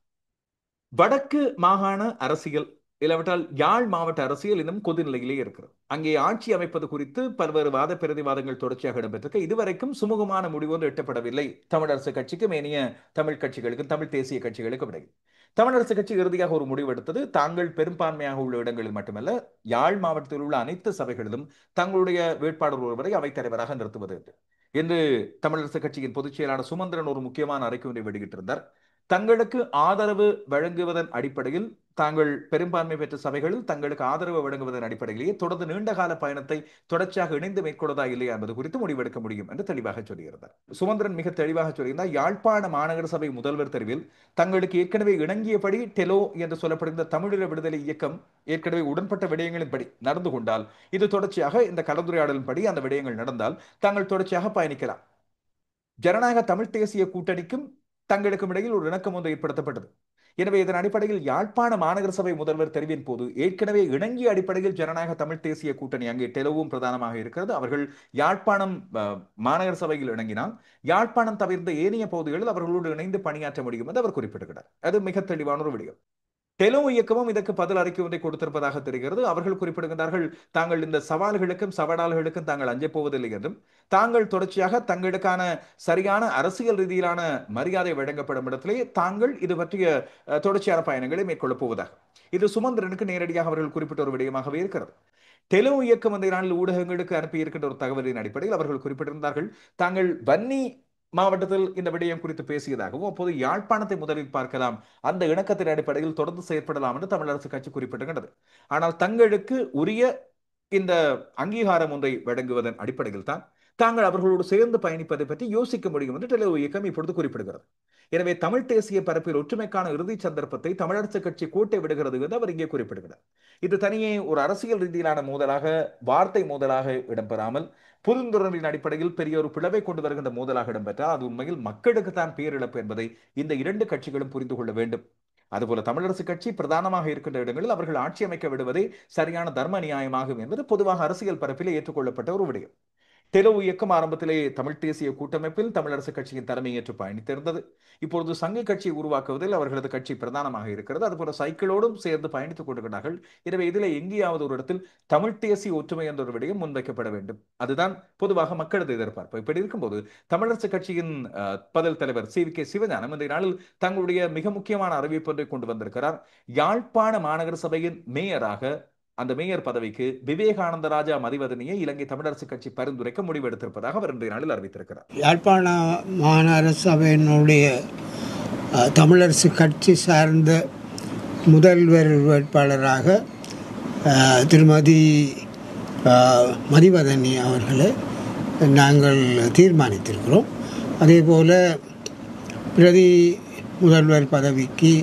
வடக்கு மாகாண அரசியல் இல்லாவிட்டால் யாழ் மாவட்ட அரசியல் இன்னும் கொதிநிலையிலே இருக்கிறது. அங்கே ஆட்சி அமைப்பது குறித்து பல்வேறு வாத பிரதிவாதங்கள் தொடர்ச்சியாக இடம்பெற்றிருக்க இதுவரைக்கும் சுமூகமான முடிவு ஒன்று எட்டப்படவில்லை தமிழரசு கட்சிக்கும் ஏனைய தமிழ் கட்சிகளுக்கும் தமிழ் தேசிய கட்சிகளுக்கும் இடையில். தமிழரசு கட்சி இறுதியாக ஒரு முடிவெடுத்தது, தாங்கள் பெரும்பான்மையாக உள்ள இடங்களில் மட்டுமல்ல, யாழ் மாவட்டத்தில் உள்ள அனைத்து சபைகளிலும் தங்களுடைய வேட்பாளர் ஒருவரை அவைத்தலைவராக நிறுத்துவது என்று தமிழரசு கட்சியின் பொதுச் செயலாளர் சுமந்திரன் ஒரு முக்கியமான அறிக்கை ஒன்றை வெளியிட்டிருந்தார். தங்களுக்கு ஆதரவு வழங்குவதன் அடிப்படையில், தாங்கள் பெரும்பான்மை பெற்ற சபைகளில் தங்களுக்கு ஆதரவு வழங்குவதன் அடிப்படையிலேயே தொடர்ந்து நீண்டகால பயணத்தை தொடர்ச்சியாக இணைந்து மேற்கொள்வதா இல்லையா என்பது குறித்து முடிவெடுக்க முடியும் என்று தெளிவாக சொல்லியிருந்தார். சுமந்திரன் மிக தெளிவாக சொல்லியிருந்தார், யாழ்ப்பாண மாநகர சபை முதல்வர் தெரிவில் தங்களுக்கு ஏற்கனவே இணங்கியபடி டெலோ என்று சொல்லப்படுகின்ற தமிழீழ விடுதலை இயக்கம் ஏற்கனவே உடன்பட்ட விடயங்களின்படி நடந்து கொண்டால், இது தொடர்ச்சியாக இந்த கலந்துரையாடலின்படி அந்த விடயங்கள் நடந்தால் தாங்கள் தொடர்ச்சியாக பயணிக்கலாம். ஜனநாயக தமிழ் தேசிய கூட்டணிக்கும் தங்களுக்கும் இடையில் ஒரு இணக்கம் ஒன்று ஏற்படுத்தப்பட்டது. எனவே இதன் அடிப்படையில் யாழ்ப்பாண மாநகர சபை முதல்வர் தெரிவின் போது ஏற்கனவே இணங்கிய அடிப்படையில் ஜனநாயக தமிழ் தேசிய கூட்டணி, அங்கே டெலவும் பிரதானமாக இருக்கிறது, அவர்கள் யாழ்ப்பாணம் மாநகர சபையில் இணங்கினால் யாழ்ப்பாணம் தவிர்த்த ஏனைய பகுதிகளில் அவர்களோடு இணைந்து பணியாற்ற முடியும் என்று அவர் குறிப்பிட்டிருக்கிறார். அது மிக தெளிவான ஒரு விடயம். டெலோ இயக்கமும் இதற்கு பதில் அறிக்கை ஒன்றை கொடுத்திருப்பதாக தெரிகிறது. அவர்கள் குறிப்பிடுகின்றார்கள், தாங்கள் இந்த சவால்களுக்கும் சவாடால்களுக்கும் தாங்கள் அஞ்சப் போவதில்லை என்றும், தாங்கள் தொடர்ச்சியாக தங்களுக்கான சரியான அரசியல் ரீதியிலான மரியாதை வழங்கப்படும் இடத்திலே தாங்கள் இது பற்றிய தொடர்ச்சியான பயணங்களை மேற்கொள்ளப் போவதாக, இது சுமந்திரனுக்கு நேரடியாக அவர்கள் குறிப்பிட்ட ஒரு விடயமாகவே இருக்கிறது. டெலோ இயக்கம் இந்த நாளில் ஊடகங்களுக்கு அனுப்பி இருக்கின்ற ஒரு தகவலின் அடிப்படையில் அவர்கள் குறிப்பிட்டிருந்தார்கள், தாங்கள் வன்னி மாவட்டத்தில் இந்த விடயம் குறித்து பேசியதாகவும், அப்போது யாழ்ப்பாணத்தை முதலில் பார்க்கலாம், அந்த இணக்கத்தின் அடிப்படையில் தொடர்ந்து செயற்படலாம் என்று தமிழரசு கட்சி குறிப்பிட்டிருக்கிறது. ஆனால் தங்களுக்கு உரிய இந்த அங்கீகாரம் ஒன்றை வழங்குவதன் அடிப்படையில் தான் தாங்கள் அவர்களோடு சேர்ந்து பயணிப்பதை பற்றி யோசிக்க முடியும் என்று டெலோ இயக்கம் இப்பொழுது குறிப்பிடுகிறது. எனவே தமிழ் தேசிய பரப்பில் ஒற்றுமைக்கான இறுதி சந்தர்ப்பத்தை தமிழரசு கட்சி கோட்டை விடுகிறது என்று அவர் இங்கே குறிப்பிடுகிறார். இது தனியே ஒரு அரசியல் ரீதியிலான மோதலாக, வார்த்தை மோதலாக இடம்பெறாமல் புரிந்துணர்வின் அடிப்படையில் பெரிய ஒரு பிளவை கொண்டு வருகின்ற மோதலாக இடம்பெற்றால் அது உண்மையில் மக்களுக்கு தான் பேரிழப்பு என்பதை இந்த இரண்டு கட்சிகளும் புரிந்து கொள்ள வேண்டும். அதுபோல தமிழரசு கட்சி பிரதானமாக இருக்கின்ற இடங்களில் அவர்கள் ஆட்சி அமைக்க விடுவதே சரியான தர்ம நியாயமாகும் என்பது பொதுவாக அரசியல் பரப்பிலே ஏற்றுக்கொள்ளப்பட்ட ஒரு விடயம். டெலோ இயக்கம் ஆரம்பத்திலே தமிழ் தேசிய கூட்டமைப்பில் தமிழரசு கட்சியின் தலைமை ஏற்று பயணித்திருந்தது. இப்பொழுது சங்க கட்சியை உருவாக்குவதில் அவர்களது கட்சி பிரதானமாக இருக்கிறது. அதுபோல சைக்கிளோடும் சேர்ந்து பயணித்துக் கொண்டிருக்கிறார்கள். எனவே இதில் எங்கேயாவது ஒரு இடத்தில் தமிழ் தேசிய ஒற்றுமை என்ற ஒரு விடயம் முன்வைக்கப்பட வேண்டும். அதுதான் பொதுவாக மக்களது எதிர்பார்ப்பு. இப்படி இருக்கும்போது தமிழரசு கட்சியின் பதில் தலைவர் CVK சிவஞானம் இந்த நாளில் தங்களுடைய மிக முக்கியமான அறிவிப்பு ஒன்றை கொண்டு வந்திருக்கிறார். யாழ்ப்பாண மாநகர சபையின் மேயராக, அந்த மேயர் பதவிக்கு விவேகானந்த ராஜா மதிவதனியை இலங்கை தமிழரசு கட்சி பரிந்துரைக்க முடிவெடுத்திருப்பதாக அவர் இன்றைய நாளில் அறிவித்திருக்கிறார். யாழ்ப்பாண மாநகர சபையினுடைய தமிழரசு கட்சி சார்ந்த முதல்வர் வேட்பாளராக திருமதி மதிவதனி அவர்களை நாங்கள் தீர்மானித்திருக்கிறோம். அதேபோல் பிரதி முதல்வர் பதவிக்கு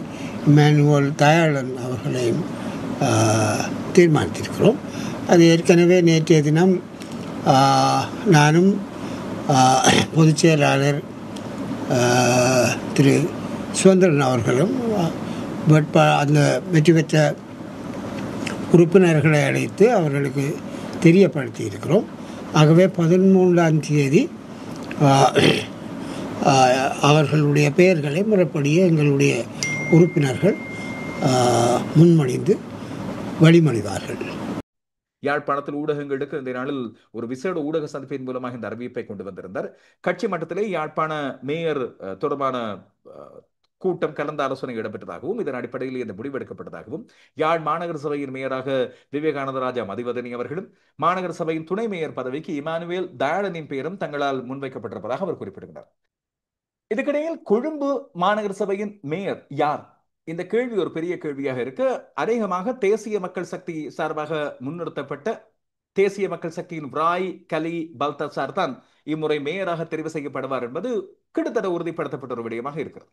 இமானுவேல் தயாளன் அவர்களையும் தீர்மானித்திருக்கிறோம். அது ஏற்கனவே நேற்றைய தினம் நானும் பொதுச் செயலாளர் திரு சுதந்திரன் அவர்களும் அந்த வெற்றி பெற்ற உறுப்பினர்களை அழைத்து அவர்களுக்கு தெரியப்படுத்தி இருக்கிறோம். ஆகவே 13ஆம் தேதி அவர்களுடைய பெயர்களை முறைப்படியே எங்களுடைய உறுப்பினர்கள் முன்மொழிந்து வழிமொழிவார்கள். யாழ்ப்பாணத்தில் ஊடகங்களுக்கு இந்த நாளில் ஒரு விசேட ஊடக சந்திப்பின் மூலமாக இந்த அறிவிப்பை கொண்டு வந்திருந்தார். கட்சி மட்டத்திலே யாழ்ப்பாண மேயர் தொடர்பான கூட்டம் கலந்த ஆலோசனை இடம்பெற்றதாகவும், இதன் அடிப்படையில் இந்த முடிவெடுக்கப்பட்டதாகவும், யாழ் மாநகர சபையின் மேயராக விவேகானந்த ராஜா மதிவதனி அவர்களும், மாநகர சபையின் துணை மேயர் பதவிக்கு இமானுவேல் தயாளனின் பெயரும் தங்களால் முன்வைக்கப்பட்டிருப்பதாக அவர் குறிப்பிடுகிறார். இதுக்கிடையில் கொழும்பு மாநகர சபையின் மேயர் யார்? இந்த கேள்வி ஒரு பெரிய கேள்வியாக இருக்கு. அநேகமாக தேசிய மக்கள் சக்தி சார்பாக முன்னிறுத்தப்பட்ட தேசிய மக்கள் சக்தியின் ராய் கலி பல்தசார் தான் இம்முறை மேயராக தெரிவு செய்யப்படுவார் என்பது கிட்டத்தட்ட உறுதிப்படுத்தப்பட்ட ஒரு விடயமாக இருக்கிறது.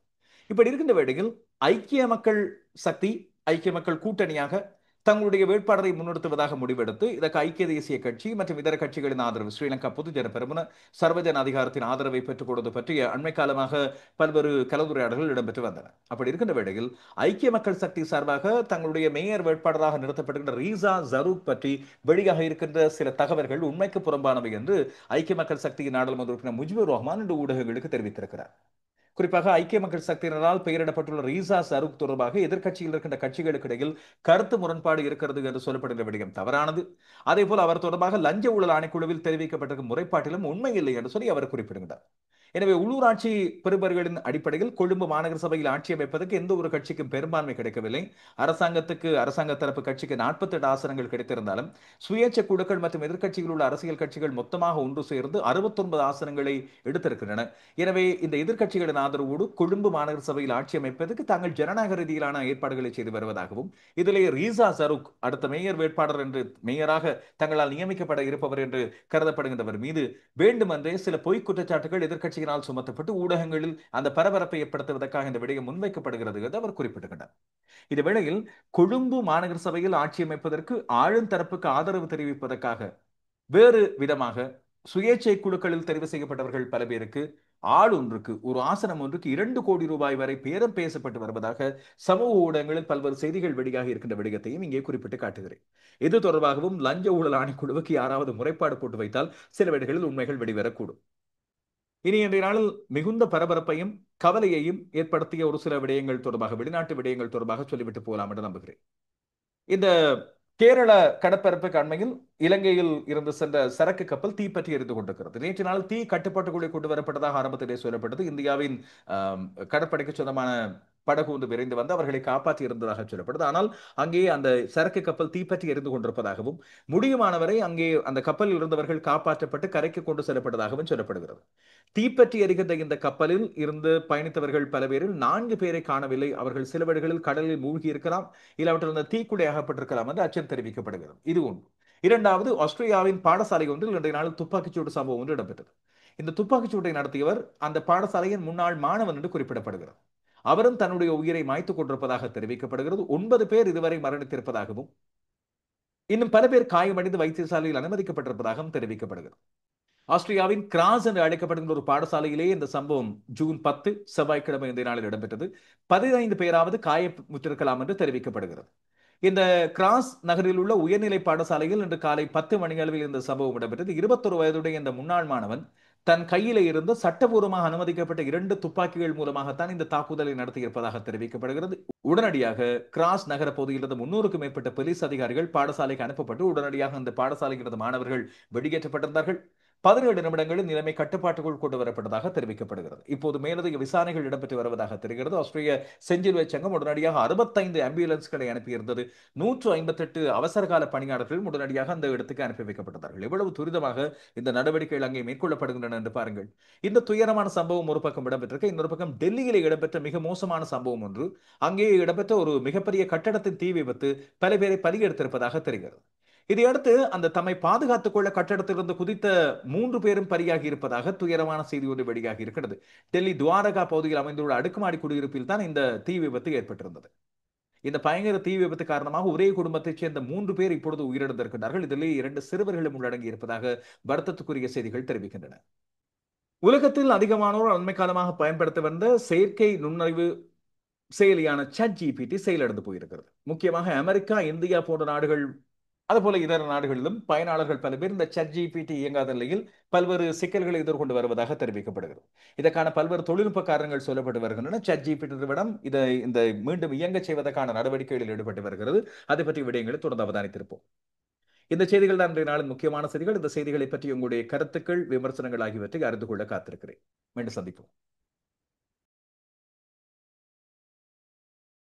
இப்படி இருக்கின்ற வேளையில் ஐக்கிய மக்கள் சக்தி, ஐக்கிய மக்கள் கூட்டணியாக தங்களுடைய வேட்பாளரை முன்னிறுத்துவதாக முடிவெடுத்து இதற்கு ஐக்கிய தேசிய கட்சி மற்றும் இதர கட்சிகளின் ஆதரவு, ஸ்ரீலங்கா பொதுஜன பெரமுன, சர்வஜன அதிகாரத்தின் ஆதரவை பெற்றுக் கொடுப்பது பற்றிய அண்மை காலமாக பல்வேறு கலந்துரையாடல்கள் இடம்பெற்று வந்தன. அப்படி இருக்கின்ற வேளையில் ஐக்கிய மக்கள் சக்தி சார்பாக தங்களுடைய மேயர் வேட்பாளராக நிறுத்தப்படுகின்ற ரீசா ஜரூக் பற்றி வெளியாக இருக்கின்ற சில தகவல்கள் உண்மைக்கு புறம்பானவை என்று ஐக்கிய மக்கள் சக்தியின் நாடாளுமன்ற உறுப்பினர் முஜிபுர் ரஹ்மான் இன்று ஊடகங்களுக்கு தெரிவித்திருக்கிறார். குறிப்பாக ஐக்கிய மக்கள் சக்தியினரால் பெயரிடப்பட்டுள்ள ரீசா சரூக் தொடர்பாக எதிர்க்கட்சியில் இருக்கின்ற கட்சிகளுக்கு இடையில் கருத்து முரண்பாடு இருக்கிறது என்று சொல்லப்படுகிற விடயம் தவறானது. அதே போல் அவர் தொடர்பாக லஞ்ச ஊழல் ஆணைக்குழுவில் தெரிவிக்கப்பட்டிருக்கும் முறைப்பாட்டிலும் உண்மை இல்லை என்று சொல்லி அவர் குறிப்பிடுகிறார். எனவே உள்ளூராட்சி பெறுபவர்களின் அடிப்படையில் கொழும்பு மாநகர சபையில் ஆட்சி அமைப்பதற்கு எந்த ஒரு கட்சிக்கும் பெரும்பான்மை கிடைக்கவில்லை. அரசாங்க தரப்பு கட்சிக்கு 48 ஆசனங்கள் கிடைத்திருந்தாலும் சுயேட்சை குழுக்கள் மற்றும் எதிர்க்கட்சியில் உள்ள அரசியல் கட்சிகள் மொத்தமாக ஒன்று சேர்ந்து 69 ஆசனங்களை எடுத்திருக்கின்றன. எனவே இந்த எதிர்க்கட்சிகளின் ஆதரவோடு கொழும்பு மாநகர சபையில் ஆட்சி அமைப்பதற்கு தாங்கள் ஜனநாயக ரீதியிலான ஏற்பாடுகளை செய்து வருவதாகவும் இதிலே ரீசா சருக் அடுத்த மேயர் வேட்பாளர் என்று மேயராக தங்களால் நியமிக்கப்பட இருப்பவர் என்று கருதப்படுகின்றவர் மீது வேண்டுமென்றே சில பொய் குற்றச்சாட்டுகள் எதிர்க்கட்சியினால் சுமத்தப்பட்டு ஊடகங்களில் அந்த பரபரப்பை ஏற்படுத்துவதற்காக இந்த விடயம் முன்வைக்கப்படுகிறது என்று அவர் குறிப்பிட்டிருக்கிறார். இந்த வேளையில் கொழும்பு மாநகர சபையில் ஆட்சி அமைப்பதற்கு ஆளும் தரப்புக்கு ஆதரவு தெரிவிப்பதற்காக வேறு விதமாக சுயேட்சை குழுக்களில் தெரிவு செய்யப்பட்டவர்கள் பல பேருக்கு ஆளொன்றுக்கு ஒரு ஆசனம் ஒன்றுக்கு 2 கோடி ரூபாய் வரை பேரம் பேசப்பட்டு வருவதாக சமூக ஊடகங்களில் பல்வேறு செய்திகள் வெளியாக இருக்கின்ற விடயத்தையும் இங்கே குறிப்பிட்டு காட்டுகிறேன். இது தொடர்பாகவும் லஞ்ச ஊழல் ஆணைக்குழுவுக்கு யாராவது முறைப்பாடு போட்டு வைத்தால் சில வேளைகளில் உண்மைகள் வெளிவரக்கூடும். இனி இன்றைய நாளில் மிகுந்த பரபரப்பையும் கவலையையும் ஏற்படுத்திய ஒரு சில விடயங்கள் தொடர்பாக வெளிநாட்டு விடயங்கள் தொடர்பாக சொல்லிவிட்டு போகலாம் என்று நம்புகிறேன். இந்த கேரள கடற்பரப்புக்கு அண்மையில் இலங்கையில் இருந்து சென்ற சரக்கு கப்பல் தீப்பற்றி எரிந்து கொண்டிருக்கிறது. நேற்று நாள் தீ கட்டுப்பாட்டுக்குள்ளே கொண்டு வரப்பட்டதாக ஆரம்பத்திலே சொல்லப்பட்டது. இந்தியாவின் கடற்படைக்கு சொந்தமான படகு ஒன்று விரைந்து வந்து அவர்களை காப்பாற்றி இருந்ததாக சொல்லப்படுது. ஆனால் அங்கே அந்த சரக்கு கப்பல் தீப்பற்றி எரிந்து கொண்டிருப்பதாகவும் முடியுமானவரை அங்கே அந்த கப்பலில் இருந்தவர்கள் காப்பாற்றப்பட்டு கரைக்கு கொண்டு செல்லப்பட்டதாகவும் சொல்லப்படுகிறது. தீப்பற்றி எரிகின்ற இந்த கப்பலில் இருந்து பயணித்தவர்கள் பல பேரில் 4 பேரை காணவில்லை. அவர்கள் சில வேளைகளில் கடலில் மூழ்கி இருக்கலாம், இல்லாவற்றில் தீக்குள்ளே அகப்பட்டிருக்கலாம் என்று அச்சம் தெரிவிக்கப்படுகிறது. இது ஒன்று. இரண்டாவது, ஆஸ்திரேலியாவின் பாடசாலை ஒன்றில் இன்றைய நாளில் துப்பாக்கிச்சூடு சம்பவம் ஒன்று இடம்பெற்றது. இந்த துப்பாக்கிச்சூட்டை நடத்தியவர் அந்த பாடசாலையின் முன்னாள் மாணவன் என்று குறிப்பிடப்படுகிறது. அவரும் தன்னுடைய உயிரை மாய்த்துக் கொண்டிருப்பதாக தெரிவிக்கப்படுகிறது. 9 பேர் இதுவரை மரணித்திருப்பதாகவும் இன்னும் பல பேர் காயமடைந்து வைத்தியசாலையில் அனுமதிக்கப்பட்டிருப்பதாகவும் தெரிவிக்கப்படுகிறது. ஆஸ்திரேலியாவின் கிராஸ் என்று அழைக்கப்படுகின்ற ஒரு பாடசாலையிலே இந்த சம்பவம் ஜூன் 10 செவ்வாய்க்கிழமை இந்த நாளில் இடம்பெற்றது. 15 பேராவது காயமுற்றிருக்கலாம் என்று தெரிவிக்கப்படுகிறது. இந்த கிராஸ் நகரில் உள்ள உயர்நிலை பாடசாலையில் இன்று காலை 10 மணி அளவில் இந்த சம்பவம் இடம்பெற்றது. 21 வயதுடைய இந்த முன்னாள் மாணவன் தன் கையில இருந்து சட்டபூர்வமாக அனுமதிக்கப்பட்ட 2 துப்பாக்கிகள் மூலமாகத்தான் இந்த தாக்குதலை நடத்தியிருப்பதாக தெரிவிக்கப்படுகிறது. உடனடியாக கிராஸ் நகர பகுதியிலிருந்து 300க்கும் மேற்பட்ட போலீஸ் அதிகாரிகள் பாடசாலைக்கு அனுப்பப்பட்டு உடனடியாக அந்த பாடசாலையிலிருந்து மாணவர்கள் வெளியேற்றப்பட்டிருந்தார்கள். 17 நிமிடங்களில் நிலைமை கட்டுப்பாட்டுக்குள் கொண்டு வரப்பட்டதாக தெரிவிக்கப்படுகிறது. இப்போது மேலதிக விசாரணைகள் இடம்பெற்று வருவதாக தெரிகிறது. ஆஸ்திரேலிய செஞ்சிலுவை சங்கம் உடனடியாக 65 ஆம்புலன்ஸ்களை அனுப்பியிருந்தது. 158 அவசரகால பணியாளர்கள் உடனடியாக அந்த இடத்துக்கு அனுப்பி வைக்கப்பட்டார்கள். எவ்வளவு துரிதமாக இந்த நடவடிக்கைகள் அங்கே மேற்கொள்ளப்படுகின்றன என்று பாருங்கள். இந்த துயரமான சம்பவம் ஒரு பக்கம் இடம்பெற்றிருக்க, இன்னொரு பக்கம் டெல்லியிலே இடம்பெற்ற மிக மோசமான சம்பவம் ஒன்று. அங்கே இடம்பெற்ற ஒரு மிகப்பெரிய கட்டடத்தின் தீ விபத்து பல பேரை பலியெடுத்திருப்பதாக தெரிகிறது. இதையடுத்து அந்த தம்மை பாதுகாத்துக் கொள்ள கட்டடத்திலிருந்து குதித்த 3 பேரும் பலியாகி இருப்பதாக துயரமான செய்தி ஒன்று வெளியாகி இருக்கிறது. டெல்லி துவாரகா பகுதியில் அமைந்துள்ள அடுக்குமாடி குடியிருப்பில் தான் இந்த தீ விபத்து ஏற்பட்டிருந்தது. இந்த பயங்கர தீ விபத்து காரணமாக ஒரே குடும்பத்தைச் சேர்ந்த 3 பேர் இப்பொழுது உயிரிழந்திருக்கிறார்கள். இதிலே 2 சிறுவர்களும் உள்ளடங்கி இருப்பதாக வருத்தத்துக்குரிய செய்திகள் தெரிவிக்கின்றன. உலகத்தில் அதிகமானோர் அண்மை காலமாக பயன்படுத்த வந்த செயற்கை நுண்ணறிவு செயலியான ChatGPT செயலிழந்து போயிருக்கிறது. முக்கியமாக அமெரிக்கா, இந்தியா போன்ற நாடுகள் அதுபோல இதர நாடுகளிலும் பயனாளர்கள் பல பேர் இந்த ChatGPT இயங்காத நிலையில் பல்வேறு சிக்கல்களை எதிர்கொண்டு வருவதாக தெரிவிக்கப்படுகிறது. இதற்கான பல்வேறு தொழில்நுட்ப காரணங்கள் சொல்லப்பட்டு வருகின்றன. ChatGPT நிறுவனம் இதை மீண்டும் இயங்க செய்வதற்கான நடவடிக்கைகளில் ஈடுபட்டு வருகிறது. அதை பற்றி விடயங்களை தொடர்ந்து அவதானித்திருப்போம். இந்த செய்திகள் தான் இன்றைய நாளின் முக்கியமான செய்திகள். இந்த செய்திகளை பற்றி உங்களுடைய கருத்துக்கள், விமர்சனங்கள் ஆகியவற்றை அறிந்து கொள்ள காத்திருக்கிறேன். மீண்டும் சந்திப்போம்.